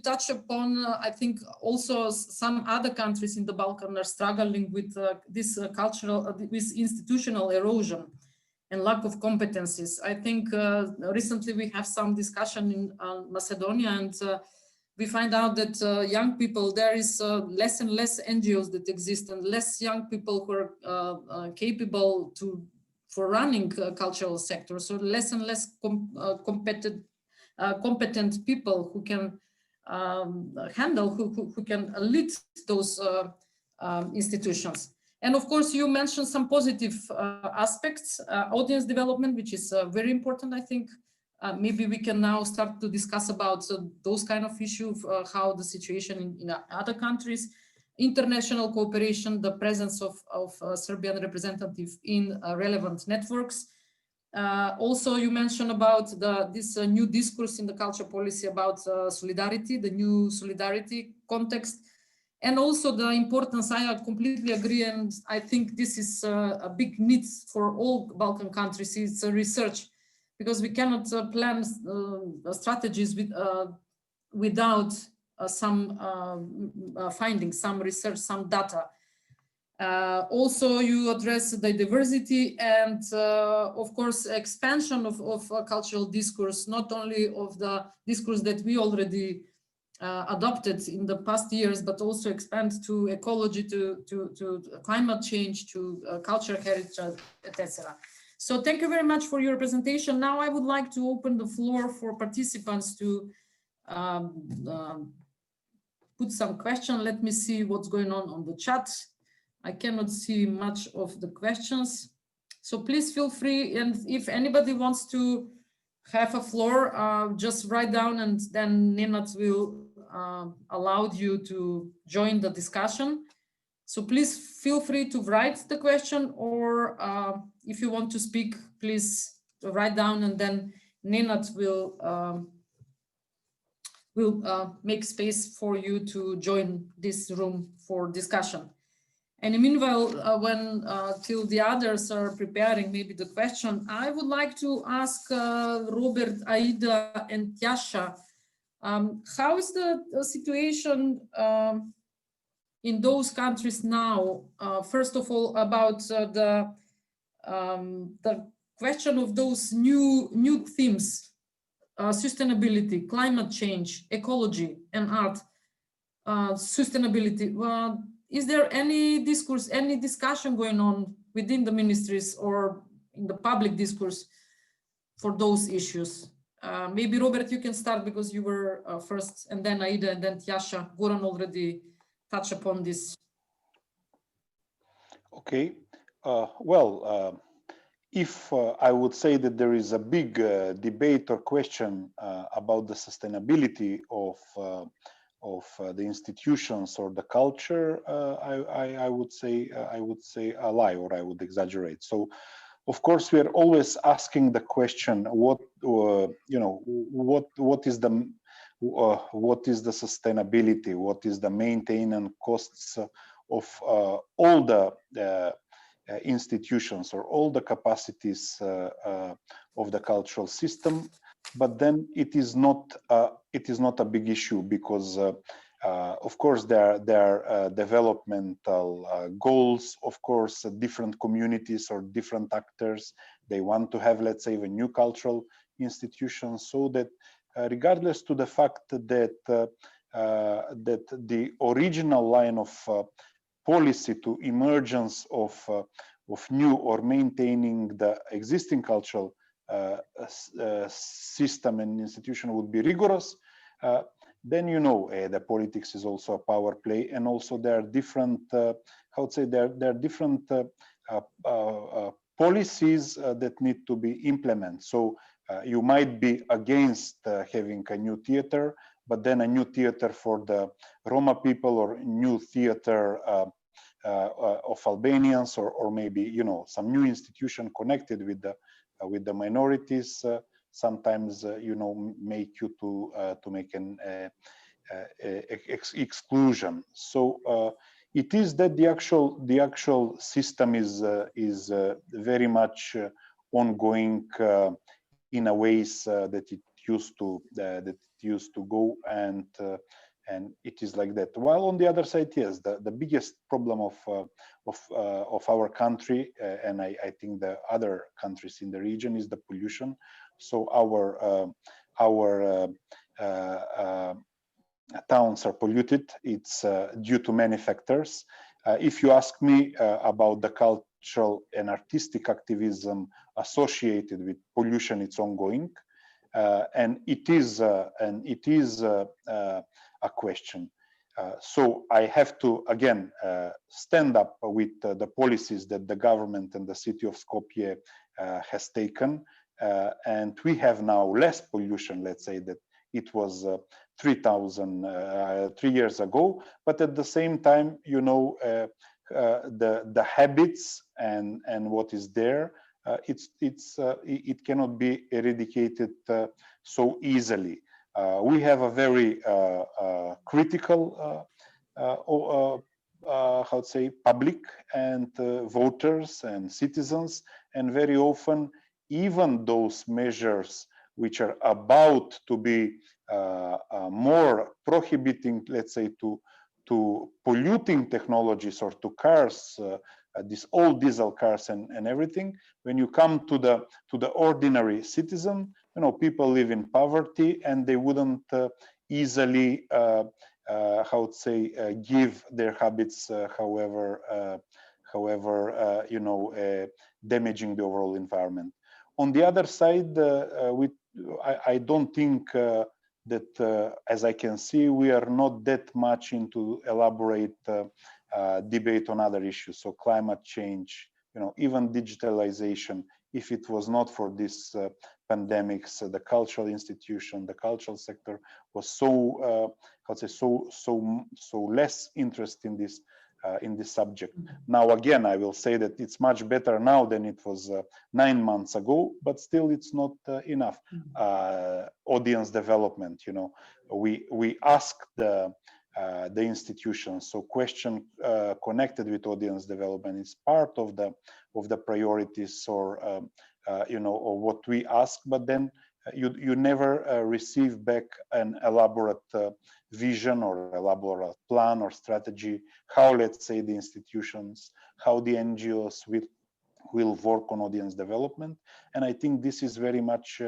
touched upon, I think, also some other countries in the Balkan are struggling with this with institutional erosion and lack of competencies. I think recently we have some discussion in Macedonia, and we find out that young people, there is less and less NGOs that exist, and less young people who are capable for running cultural sector. So less and less competent people who can handle, who can lead those institutions. And of course, you mentioned some positive aspects, audience development, which is very important, I think. Maybe we can now start to discuss about those kind of issues, how the situation in other countries, international cooperation, the presence of Serbian representatives in relevant networks. Also, you mentioned about this new discourse in the culture policy about solidarity, the new solidarity context, and also the importance. I completely agree, and I think this is a big need for all Balkan countries. It's research, because we cannot plan strategies without some findings, some research, some data. Also, you address the diversity and, of course, expansion of cultural discourse, not only of the discourse that we already adopted in the past years, but also expand to ecology, to climate change, to cultural heritage, etc. So thank you very much for your presentation. Now I would like to open the floor for participants to put some questions. Let me see what's going on the chat. I cannot see much of the questions. So please feel free. And if anybody wants to have a floor, just write down, and then Nenad will allow you to join the discussion. So please feel free to write the question, or if you want to speak, please write down, and then Nenad will make space for you to join this room for discussion. And meanwhile, when till the others are preparing maybe the question, I would like to ask Robert, Aida, and Tjaša, how is the situation in those countries now? First of all, about the question of those new themes, sustainability, climate change, ecology, and art. Sustainability. Is there any discourse, any discussion going on within the ministries or in the public discourse for those issues? Maybe Robert, you can start because you were first, and then Aida, and then Tjaša. Goran already touched upon this. Okay. If I would say that there is a big debate or question about the sustainability of the institutions or the culture, I would say a lie, or I would exaggerate. So, of course, we are always asking the question: what is the sustainability? What is the maintenance costs of all the institutions or all the capacities of the cultural system? But then it is not a big issue, because of course there are developmental goals. Of course, different communities or different actors, they want to have, let's say, a new cultural institutions, so that regardless to the fact that that the original line of policy to emergence of new or maintaining the existing cultural system and institution would be rigorous, then the politics is also a power play, and also there are different, I would say there are different policies that need to be implemented. So you might be against having a new theater, but then a new theater for the Roma people, or a new theater of Albanians, or maybe some new institution connected with the minorities, sometimes make you to make an exclusion. So it is that the actual system is very much ongoing in a ways that it used to go, and it is like that. While on the other side, yes, the biggest problem of our country, and I think the other countries in the region, is the pollution. So our towns are polluted. It's due to many factors. If you ask me about the cultural and artistic activism associated with pollution, it's ongoing, and it is a question. So I have to again stand up with the policies that the government and the city of Skopje has taken, and we have now less pollution, let's say, that it was 3 years ago. But at the same time, the habits and what is there, it cannot be eradicated so easily. We have a very critical, how to say, public and voters and citizens, and very often even those measures which are about to be more prohibiting, let's say, to polluting technologies or to cars, these old diesel cars and everything. When you come to the ordinary citizen, people live in poverty, and they wouldn't easily, how to say, give their habits, however, damaging the overall environment. On the other side, I don't think that, as I can see, we are not that much into elaborate debate on other issues. So climate change, even digitalization. If it was not for this pandemics, the cultural institution, the cultural sector was so, how to say, so less interest in this in this subject. Now, again, I will say that it's much better now than it was 9 months ago, but still it's not enough. Audience development, you know, we ask the institutions, so question connected with audience development is part of the priorities, or you know, or what we ask, but then you never receive back an elaborate vision or elaborate plan or strategy, how, let's say, the institutions, how the NGOs will work on audience development. And I think this is very much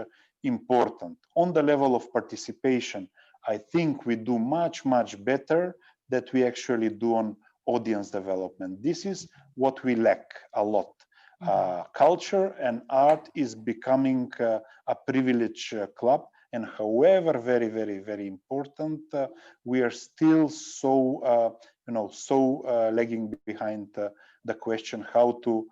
important. On the level of participation, I think we do much better that we actually do on audience development. This is what we lack a lot. Culture and art is becoming a privileged club, and however very important, we are still so you know, so lagging behind the question how to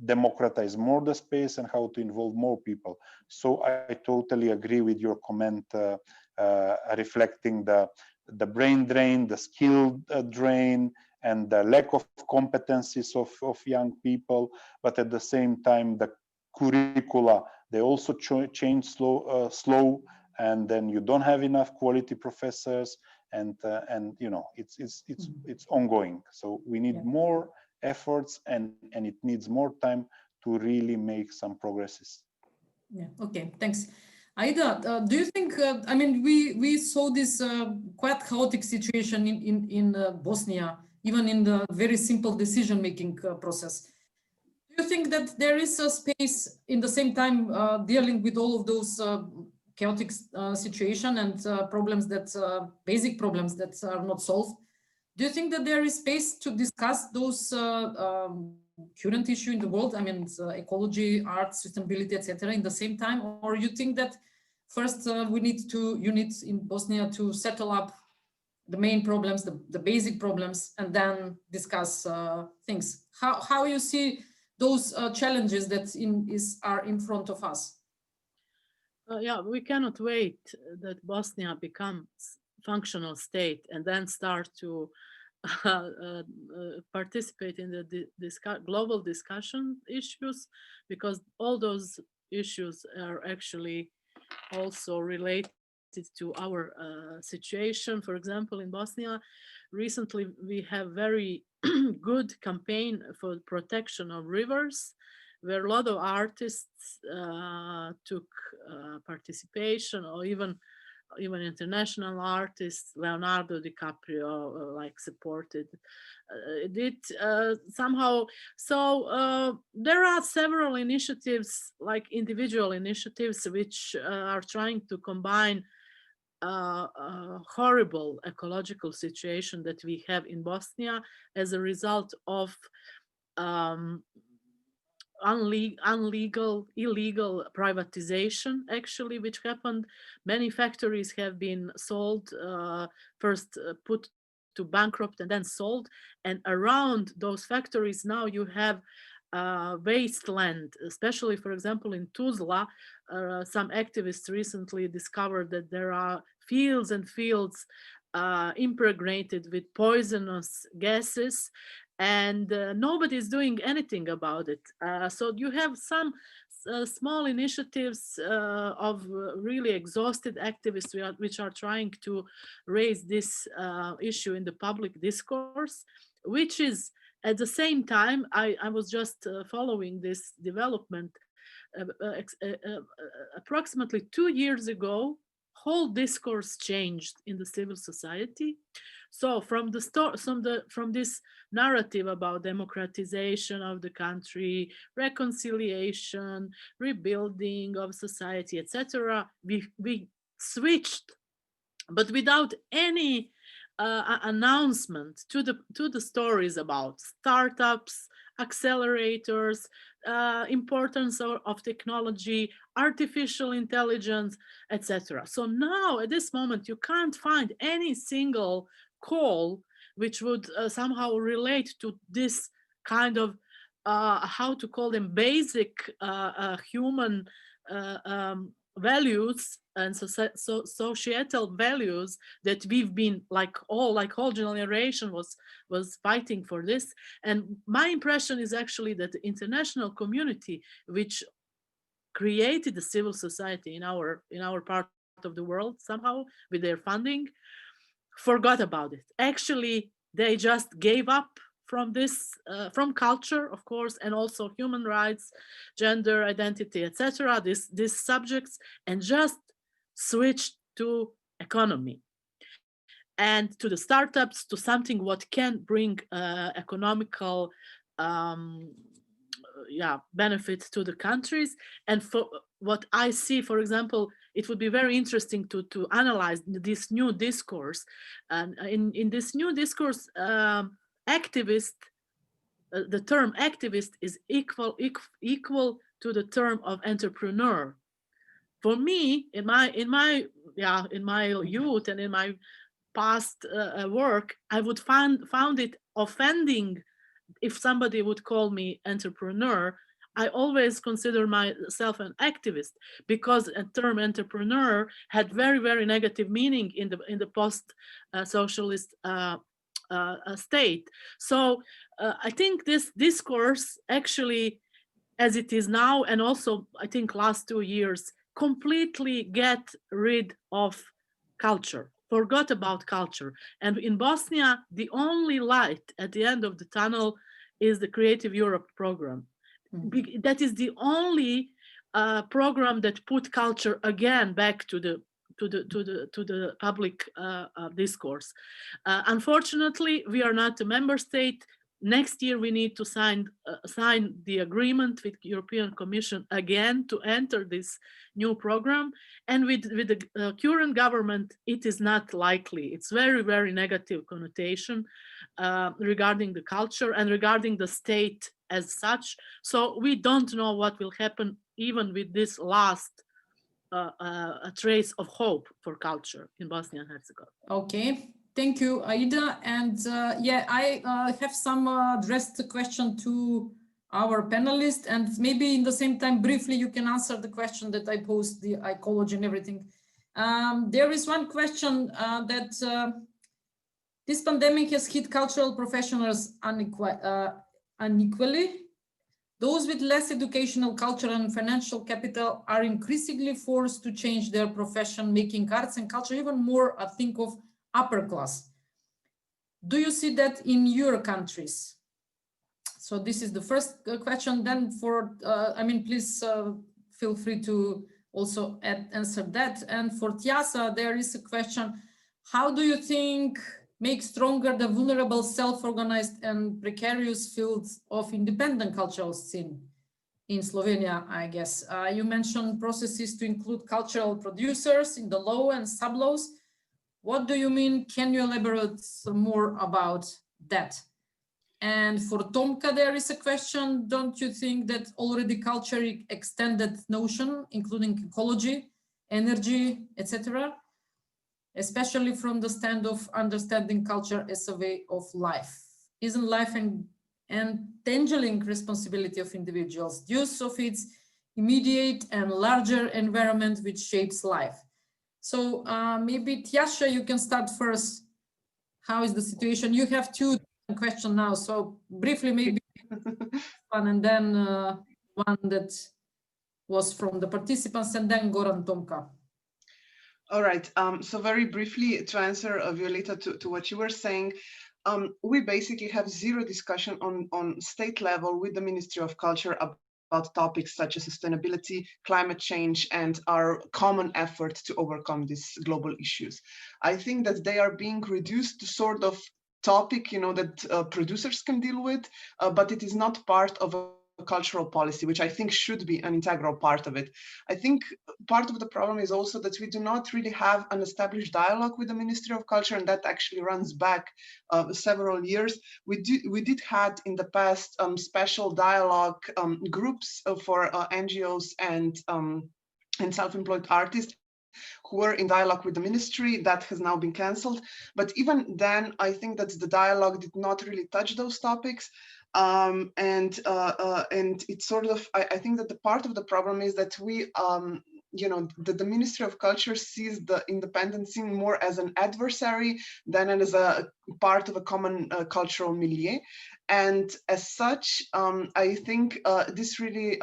democratize more the space and how to involve more people. So I totally agree with your comment reflecting the brain drain, the skill drain, and the lack of competencies of young people. But at the same time, the curricula, they also change slow, and then you don't have enough quality professors, and you know, it's ongoing. So we need more efforts, and it needs more time to really make some progresses. Yeah, okay, thanks. Aida, do you think, I mean, we saw this quite chaotic situation in Bosnia, even in the very simple decision-making process. Do you think that there is a space in the same time dealing with all of those chaotic situation and problems that, basic problems that are not solved? Do you think that there is space to discuss those current issue in the world? I mean, ecology, art, sustainability, etc. in the same time? Or you think that first we need units in Bosnia to settle up the main problems, the basic problems, and then discuss things? How you see those challenges that are in front of us? Yeah, we cannot wait that Bosnia becomes functional state and then start to participate in the global discussion issues, because all those issues are actually also related to our situation. For example, in Bosnia, recently we have very good campaign for protection of rivers, where a lot of artists took participation, or even international artists, Leonardo DiCaprio, like supported it somehow. So there are several initiatives, like individual initiatives, which are trying to combine a horrible ecological situation that we have in Bosnia as a result of illegal privatization, actually, which happened. Many factories have been sold, first put to bankrupt and then sold. And around those factories now you have wasteland, especially, for example, in Tuzla. Some activists recently discovered that there are fields and fields impregnated with poisonous gases, and nobody is doing anything about it. So you have some small initiatives of really exhausted activists which are trying to raise this issue in the public discourse, which is at the same time, I was just following this development. Approximately 2 years ago, whole discourse changed in the civil society. So from this narrative about democratization of the country, reconciliation, rebuilding of society, etc., we switched, but without any announcement to the stories about startups, accelerators, importance of technology, artificial intelligence, etc. So now at this moment you can't find any single call which would somehow relate to this kind of how to call them basic human values and societal values that we've been whole generation was fighting for this. And my impression is actually that the international community, which created the civil society in our part of the world somehow with their funding, forgot about it. Actually, they just gave up from this, from culture, of course, and also human rights, gender identity, etc. These subjects, and just switched to economy and to the startups, to something what can bring economical benefit to the countries. And for what I see, for example, it would be very interesting to analyze this new discourse. And in this new discourse, activist, the term activist is equal to the term of entrepreneur. For me, in my youth and in my past work, I would found it offending if somebody would call me entrepreneur. I always consider myself an activist, because a term entrepreneur had very, very negative meaning in the post-socialist state. So I think this discourse actually, as it is now, and also I think last 2 years, completely get rid of culture, forgot about culture. And in Bosnia, the only light at the end of the tunnel is the Creative Europe program. Mm-hmm. That is the only program that put culture again back to the public discourse. Unfortunately, we are not a member state. Next year, we need to sign the agreement with European Commission again to enter this new program. And with the current government, it is not likely. It's very, very negative connotation regarding the culture and regarding the state as such. So we don't know what will happen even with this last a trace of hope for culture in Bosnia and Herzegovina. Okay. Thank you, Aida. And I have some addressed question to our panelists, and maybe in the same time, briefly, you can answer the question that I posed, the ecology and everything. There is one question that this pandemic has hit cultural professionals unequally. Those with less educational, cultural, and financial capital are increasingly forced to change their profession, making arts and culture even more, I think, of upper class. Do you see that in your countries? So this is the first question. Then please feel free to also answer that. And for Tjaša, there is a question: how do you think make stronger the vulnerable, self-organized and precarious fields of independent cultural scene in Slovenia, I guess? You mentioned processes to include cultural producers in the law and sub-laws. What do you mean? Can you elaborate some more about that? And for Tomka, there is a question: don't you think that already culture extended notion, including ecology, energy, etc., especially from the stand of understanding culture as a way of life? Isn't life and tangling responsibility of individuals, use of its immediate and larger environment which shapes life? So maybe Tjaša, you can start first. How is the situation? You have two questions now, so briefly maybe one, and then one that was from the participants, and then Goran, Tomka. All right, so very briefly to answer Violeta to what you were saying, we basically have zero discussion on state level with the Ministry of Culture about topics such as sustainability, climate change, and our common effort to overcome these global issues. I think that they are being reduced to sort of topic, that producers can deal with, but it is not part of a cultural policy, which I think should be an integral part of it. I think part of the problem is also that we do not really have an established dialogue with the Ministry of Culture, and that actually runs back several years. We did had in the past special dialogue groups for NGOs and self-employed artists who were in dialogue with the ministry. That has now been cancelled. But even then, I think that the dialogue did not really touch those topics. And it's sort of, I think that the part of the problem is that we the Ministry of Culture sees the independent scene more as an adversary than as a part of a common cultural milieu. And as such, I think this really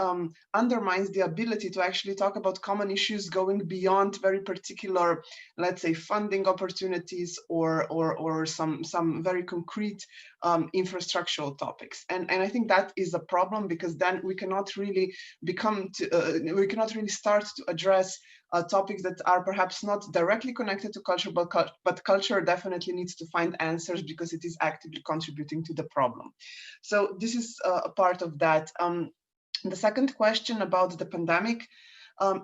undermines the ability to actually talk about common issues going beyond very particular, let's say, funding opportunities or some very concrete infrastructural topics. And I think that is a problem, because then we cannot really start to address topics that are perhaps not directly connected to culture, but culture definitely needs to find answers because it is actively contributing to the problem. So this is a part of that. The second question about the pandemic.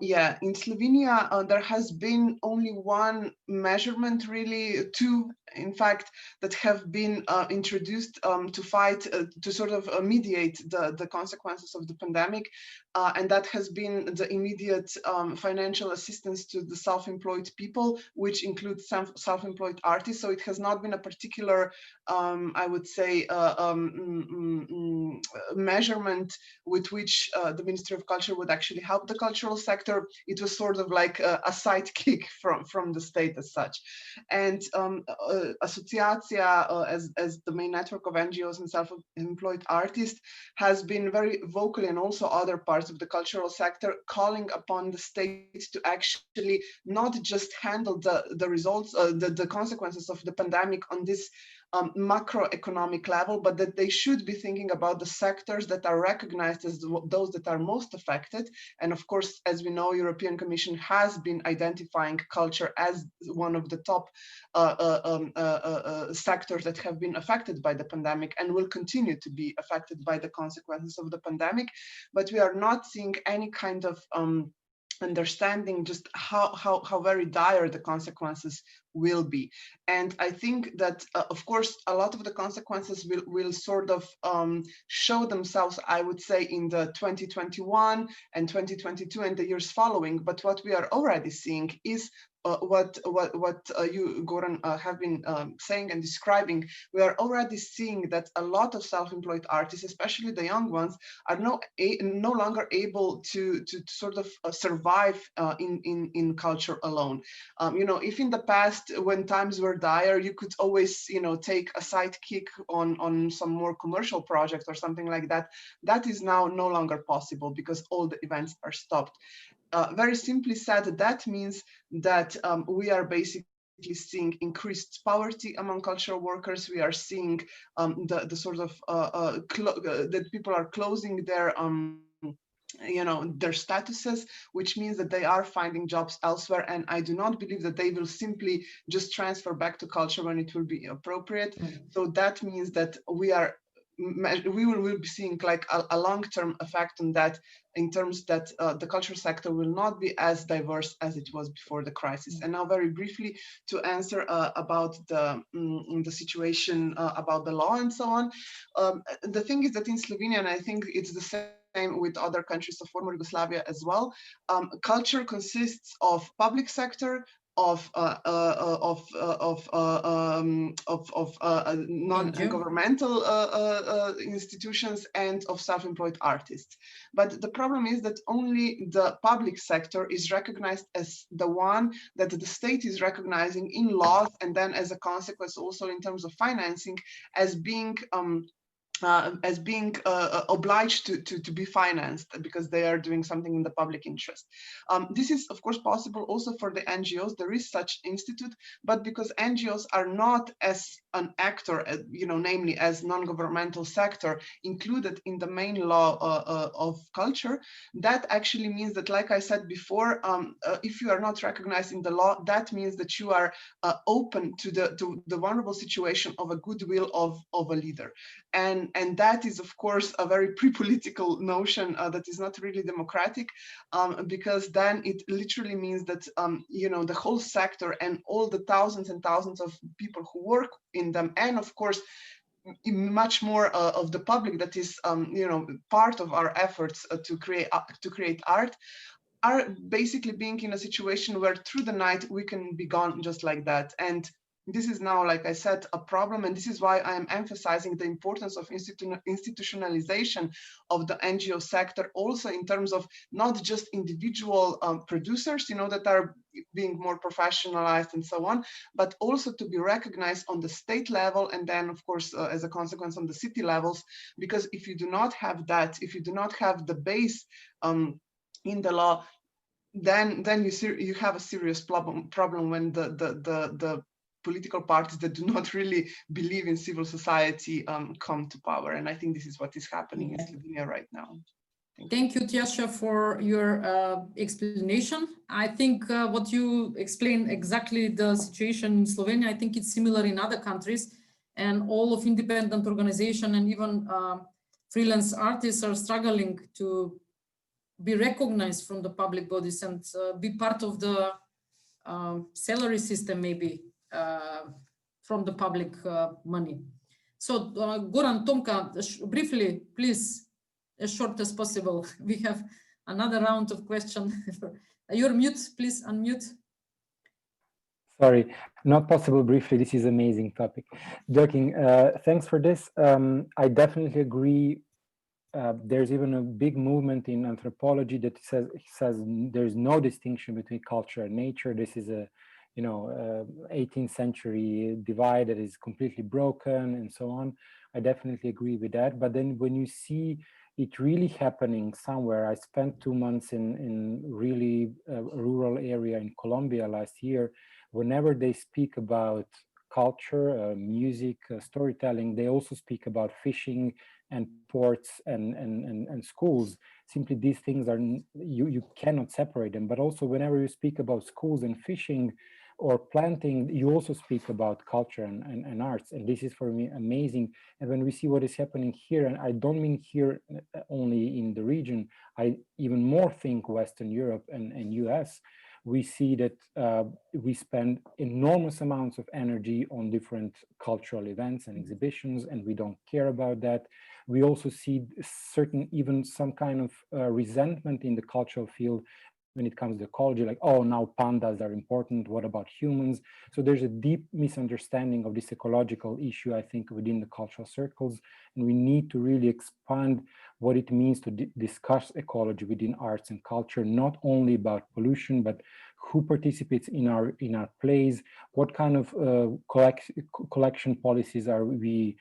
Yeah, in Slovenia, there has been only one measurement, really, two, in fact, that have been introduced to fight, to sort of mediate the consequences of the pandemic. And that has been the immediate financial assistance to the self-employed people, which includes some self-employed artists. So it has not been a particular, I would say, measurement with which the Ministry of Culture would actually help the cultural sector. It was sort of like a sidekick from the state as such. And AKCIJA, as the main network of NGOs and self-employed artists, has been very vocally, and also other parts of the cultural sector, calling upon the state to actually not just handle the results, the consequences of the pandemic on this macroeconomic level, but that they should be thinking about the sectors that are recognized as those that are most affected. And of course, as we know, European Commission has been identifying culture as one of the top sectors that have been affected by the pandemic and will continue to be affected by the consequences of the pandemic. But we are not seeing any kind of understanding just how very dire the consequences will be. And I think that, of course, a lot of the consequences will sort of show themselves, I would say, in the 2021 and 2022 and the years following. But what we are already seeing is what you, Goran, have been saying and describing. We are already seeing that a lot of self-employed artists, especially the young ones, are no longer able to sort of survive in culture alone. If in the past, when times were dire, you could always, take a sidekick on some more commercial project or something like that. That is now no longer possible because all the events are stopped. Very simply said, that means that we are basically seeing increased poverty among cultural workers. We are seeing the sort of that people are closing their their statuses, which means that they are finding jobs elsewhere. And I do not believe that they will simply just transfer back to culture when it will be appropriate. So that means that we will be seeing like a long-term effect on that, in terms that the cultural sector will not be as diverse as it was before the crisis. And now very briefly to answer about the situation about the law and so on. The thing is that in Slovenia, and I think it's the same with other countries of former Yugoslavia as well, culture consists of public sector, of non-governmental institutions, and of self-employed artists. But the problem is that only the public sector is recognized as the one that the state is recognizing in laws, and then as a consequence also in terms of financing as being obliged to be financed because they are doing something in the public interest. This is of course possible also for the NGOs. There is such institute, but because NGOs are not as an actor, namely as non-governmental sector included in the main law of culture, that actually means that, like I said before, if you are not recognized in the law, that means that you are open to the vulnerable situation of a goodwill of a leader. And that is, of course, a very pre-political notion that is not really democratic, because then it literally means that, the whole sector and all the thousands and thousands of people who work in them, and of course, much more of the public that is, part of our efforts to create art, are basically being in a situation where through the night we can be gone just like that. And this is now, like I said, a problem, and this is why I am emphasizing the importance of institutionalization of the NGO sector, also in terms of not just individual producers, you know, that are being more professionalized and so on, but also to be recognized on the state level, and then of course as a consequence on the city levels. Because if you do not have that, if you do not have the base in the law, then you have a serious problem when the political parties that do not really believe in civil society come to power. And I think this is what is happening in Slovenia right now. Thank you, Tjaša, for your explanation. I think what you explained exactly the situation in Slovenia, I think it's similar in other countries, and all of independent organization and even freelance artists are struggling to be recognized from the public bodies and be part of the salary system, maybe from the public money. So Goran, Tomka, briefly, please, as short as possible. We have another round of questions. You're mute, please unmute. Sorry, not possible briefly. This is amazing topic. Joking, thanks for this. I definitely agree. There's even a big movement in anthropology that says there's no distinction between culture and nature. This is a 18th century divide that is completely broken and so on. I definitely agree with that. But then when you see it really happening somewhere, I spent 2 months in really rural area in Colombia last year. Whenever they speak about culture, music, storytelling, they also speak about fishing and ports and schools. Simply these things are, you cannot separate them. But also whenever you speak about schools and fishing or planting, you also speak about culture and arts. And this is for me amazing. And when we see what is happening here, and I don't mean here only in the region, I even more think Western Europe and US, we see that we spend enormous amounts of energy on different cultural events and exhibitions, and we don't care about that. We also see even some kind of resentment in the cultural field when it comes to ecology, like, oh, now pandas are important, what about humans? So there's a deep misunderstanding of this ecological issue, I think, within the cultural circles, and we need to really expand what it means to discuss ecology within arts and culture, not only about pollution, but who participates in our plays, what kind of collection policies are we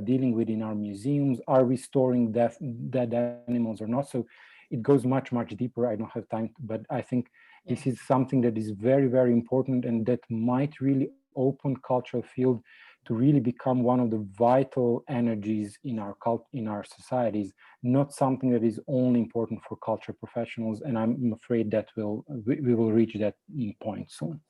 dealing with in our museums, are we storing dead animals or not? So it goes much, much deeper. I don't have time, but I think this is something that is very, very important, and that might really open cultural field to really become one of the vital energies in our societies, not something that is only important for culture professionals. And I'm afraid that we will reach that point soon.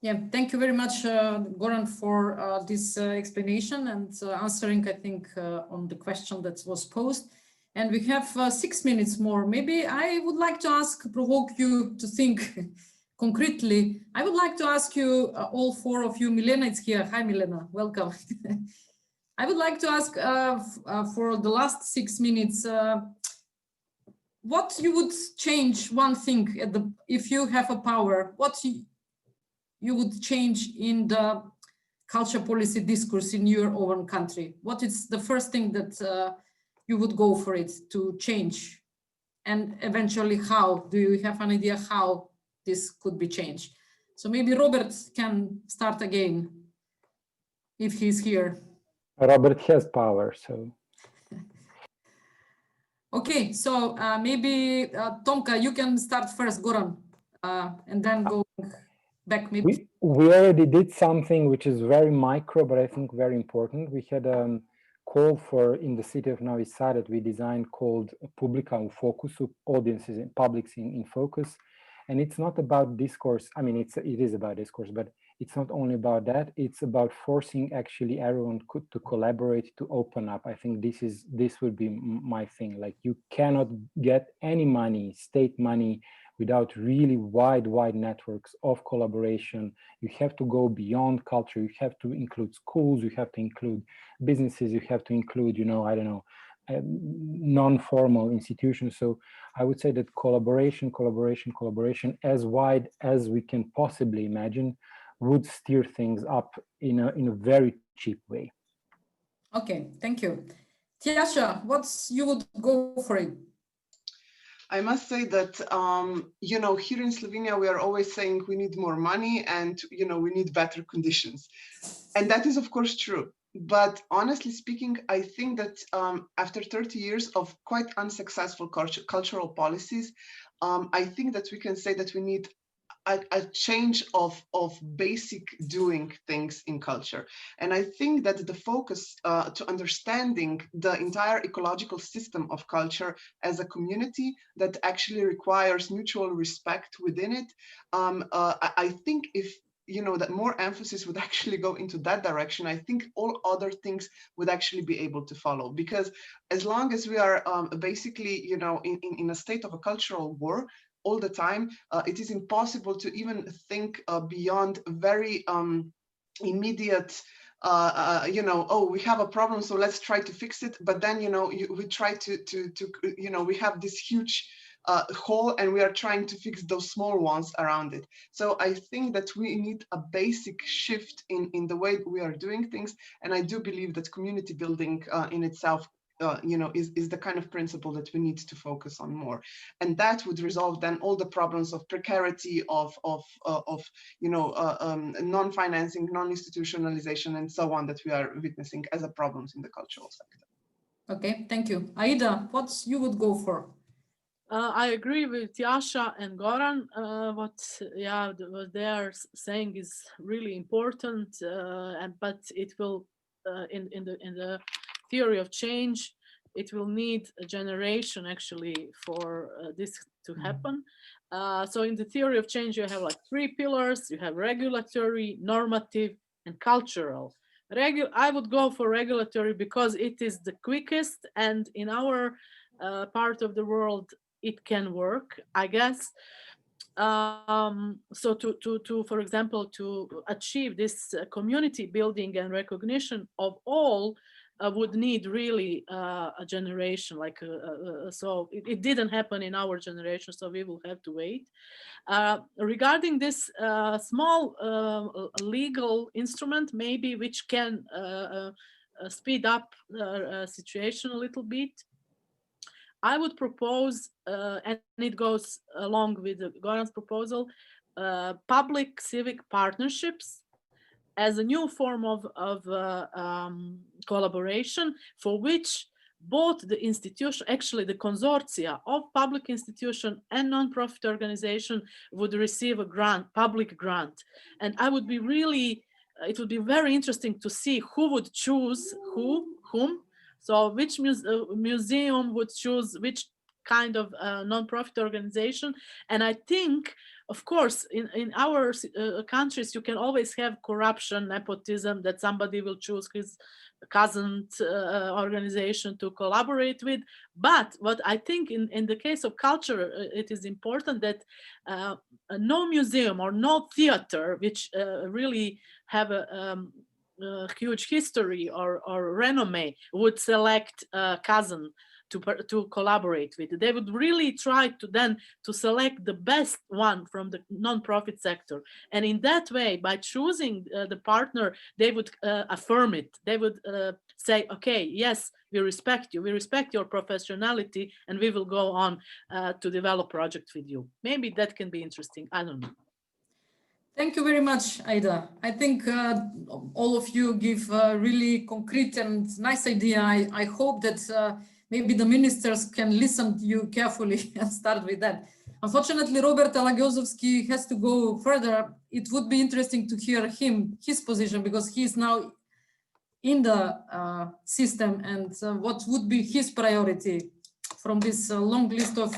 Yeah, thank you very much, Goran, for this explanation and answering, I think, on the question that was posed. And we have 6 minutes more. Maybe I would like to provoke you to think concretely. I would like to ask you, all four of you, Milena is here. Hi, Milena, welcome. I would like to ask for the last 6 minutes, what you would change one thing if you have a power, what you would change in the culture policy discourse in your own country? What is the first thing that you would go for it to change? And eventually how? Do you have an idea how this could be changed? So maybe Robert can start again, if he's here. Robert has power, so. Okay, so maybe Tomka, you can start first, Goran, and then go back maybe. We already did something which is very micro, but I think very important. We had call for, in the city of Novi Sad, that we designed called Publica u Focusu, audiences and publics in focus. And it's not about discourse. I mean, it is about discourse, but it's not only about that. It's about forcing actually everyone to collaborate, to open up. I think this would be my thing. Like, you cannot get any money, state money, without really wide networks of collaboration. You have to go beyond culture. You have to include schools. You have to include businesses. You have to include, I don't know, non-formal institutions. So I would say that collaboration, as wide as we can possibly imagine, would steer things up in a very cheap way. Okay, thank you. Tjaša, what's you would go for it? I must say that, you know, here in Slovenia, we are always saying we need more money and, you know, we need better conditions. And that is, of course, true. But honestly speaking, I think that after 30 years of quite unsuccessful cultural policies, I think that we can say that we need a change of basic doing things in culture. And I think that the focus to understanding the entire ecological system of culture as a community that actually requires mutual respect within it, I think if you know that more emphasis would actually go into that direction, I think all other things would actually be able to follow. Because as long as we are basically, you know, in a state of a cultural war all the time, it is impossible to even think beyond very immediate, you know, oh, we have a problem, so let's try to fix it. But then, you know, we try to you know, we have this huge hole and we are trying to fix those small ones around it. So I think that we need a basic shift in the way we are doing things. And I do believe that community building in itself you know, is the kind of principle that we need to focus on more, and that would resolve then all the problems of precarity, of you know, non-financing, non-institutionalization, and so on that we are witnessing as a problems in the cultural sector. Okay, thank you. Aida, what's you would go for? I agree with Tjaša and Goran. What they are saying is really important, but it will in the theory of change, it will need a generation actually for this to happen. So in the theory of change, you have like 3 pillars. You have regulatory, normative, and cultural. I would go for regulatory because it is the quickest, and in our part of the world, it can work, I guess. So for example, to achieve this community building and recognition of all, would need really a generation, like so it didn't happen in our generation, so we will have to wait. Regarding this small legal instrument, maybe, which can speed up the situation a little bit, I would propose, and it goes along with Goran's proposal, public civic partnerships as a new form of collaboration, for which both the institution, actually the consortia of public institution and non-profit organization would receive a grant, public grant. And I would be really, it would be very interesting to see who would choose whom. So which museum would choose which kind of non-profit organization. And I think, of course, in our countries, you can always have corruption, nepotism, that somebody will choose his cousin organization to collaborate with. But what I think in the case of culture, it is important that no museum or no theater, which really have a huge history or renommee, would select a cousin to collaborate with. They would really try to select the best one from the non-profit sector. And in that way, by choosing the partner, they would affirm it. They would say, okay, yes, we respect you, we respect your professionality, and we will go on to develop projects with you. Maybe that can be interesting, I don't know. Thank you very much, Aida. I think all of you give a really concrete and nice idea. I hope that maybe the ministers can listen to you carefully and start with that. Unfortunately, Robert Alagjozovski has to go further. It would be interesting to hear his position, because he is now in the system, and what would be his priority from this long list of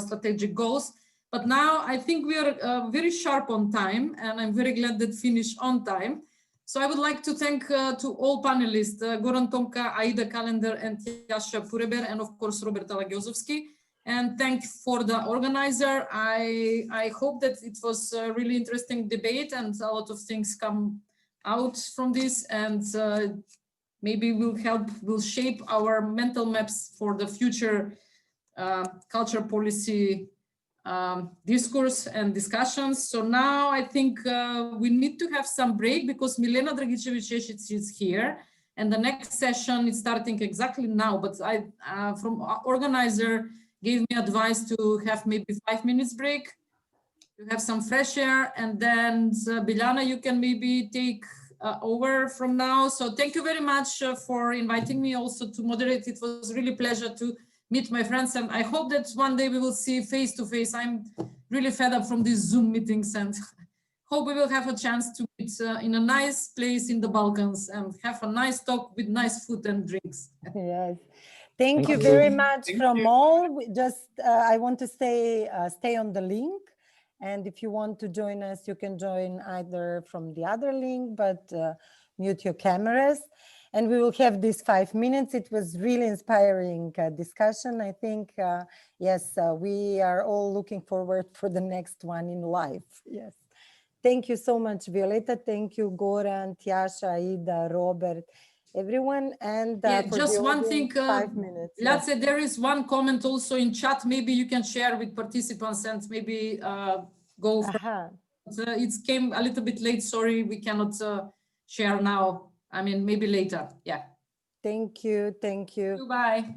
strategic goals. But now I think we are very sharp on time, and I'm very glad that finished on time. So I would like to thank to all panelists, Goran, Tomka, Aida, Kalender, and Tjaša Pureber, and of course, Robert Alagjozovski. And thank for the organizer. I hope that it was a really interesting debate and a lot of things come out from this, and maybe will shape our mental maps for the future culture policy discourse and discussions. So now I think we need to have some break because Milena Dragicevic is here. And the next session is starting exactly now, but I, from organizer, gave me advice to have maybe 5 minutes break, to have some fresh air, and then Biljana, you can maybe take over from now. So thank you very much for inviting me also to moderate. It was really a pleasure to meet my friends, and I hope that one day we will see face to face. I'm really fed up from these Zoom meetings, and hope we will have a chance to meet in a nice place in the Balkans and have a nice talk with nice food and drinks. Yes. Thank you very much from all. Just I want to stay on the link. And if you want to join us, you can join either from the other link, but mute your cameras. And we will have these 5 minutes. It was really inspiring discussion. I think, yes, we are all looking forward for the next one in live. Yes. Thank you so much, Violeta. Thank you, Goran, Tjaša, Aida, Robert, everyone. And just one thing, 5 minutes. Let's say there is one comment also in chat. Maybe you can share with participants and maybe go. It came a little bit late. Sorry, we cannot share now. I mean, maybe later. Yeah. Thank you. Thank you. Goodbye.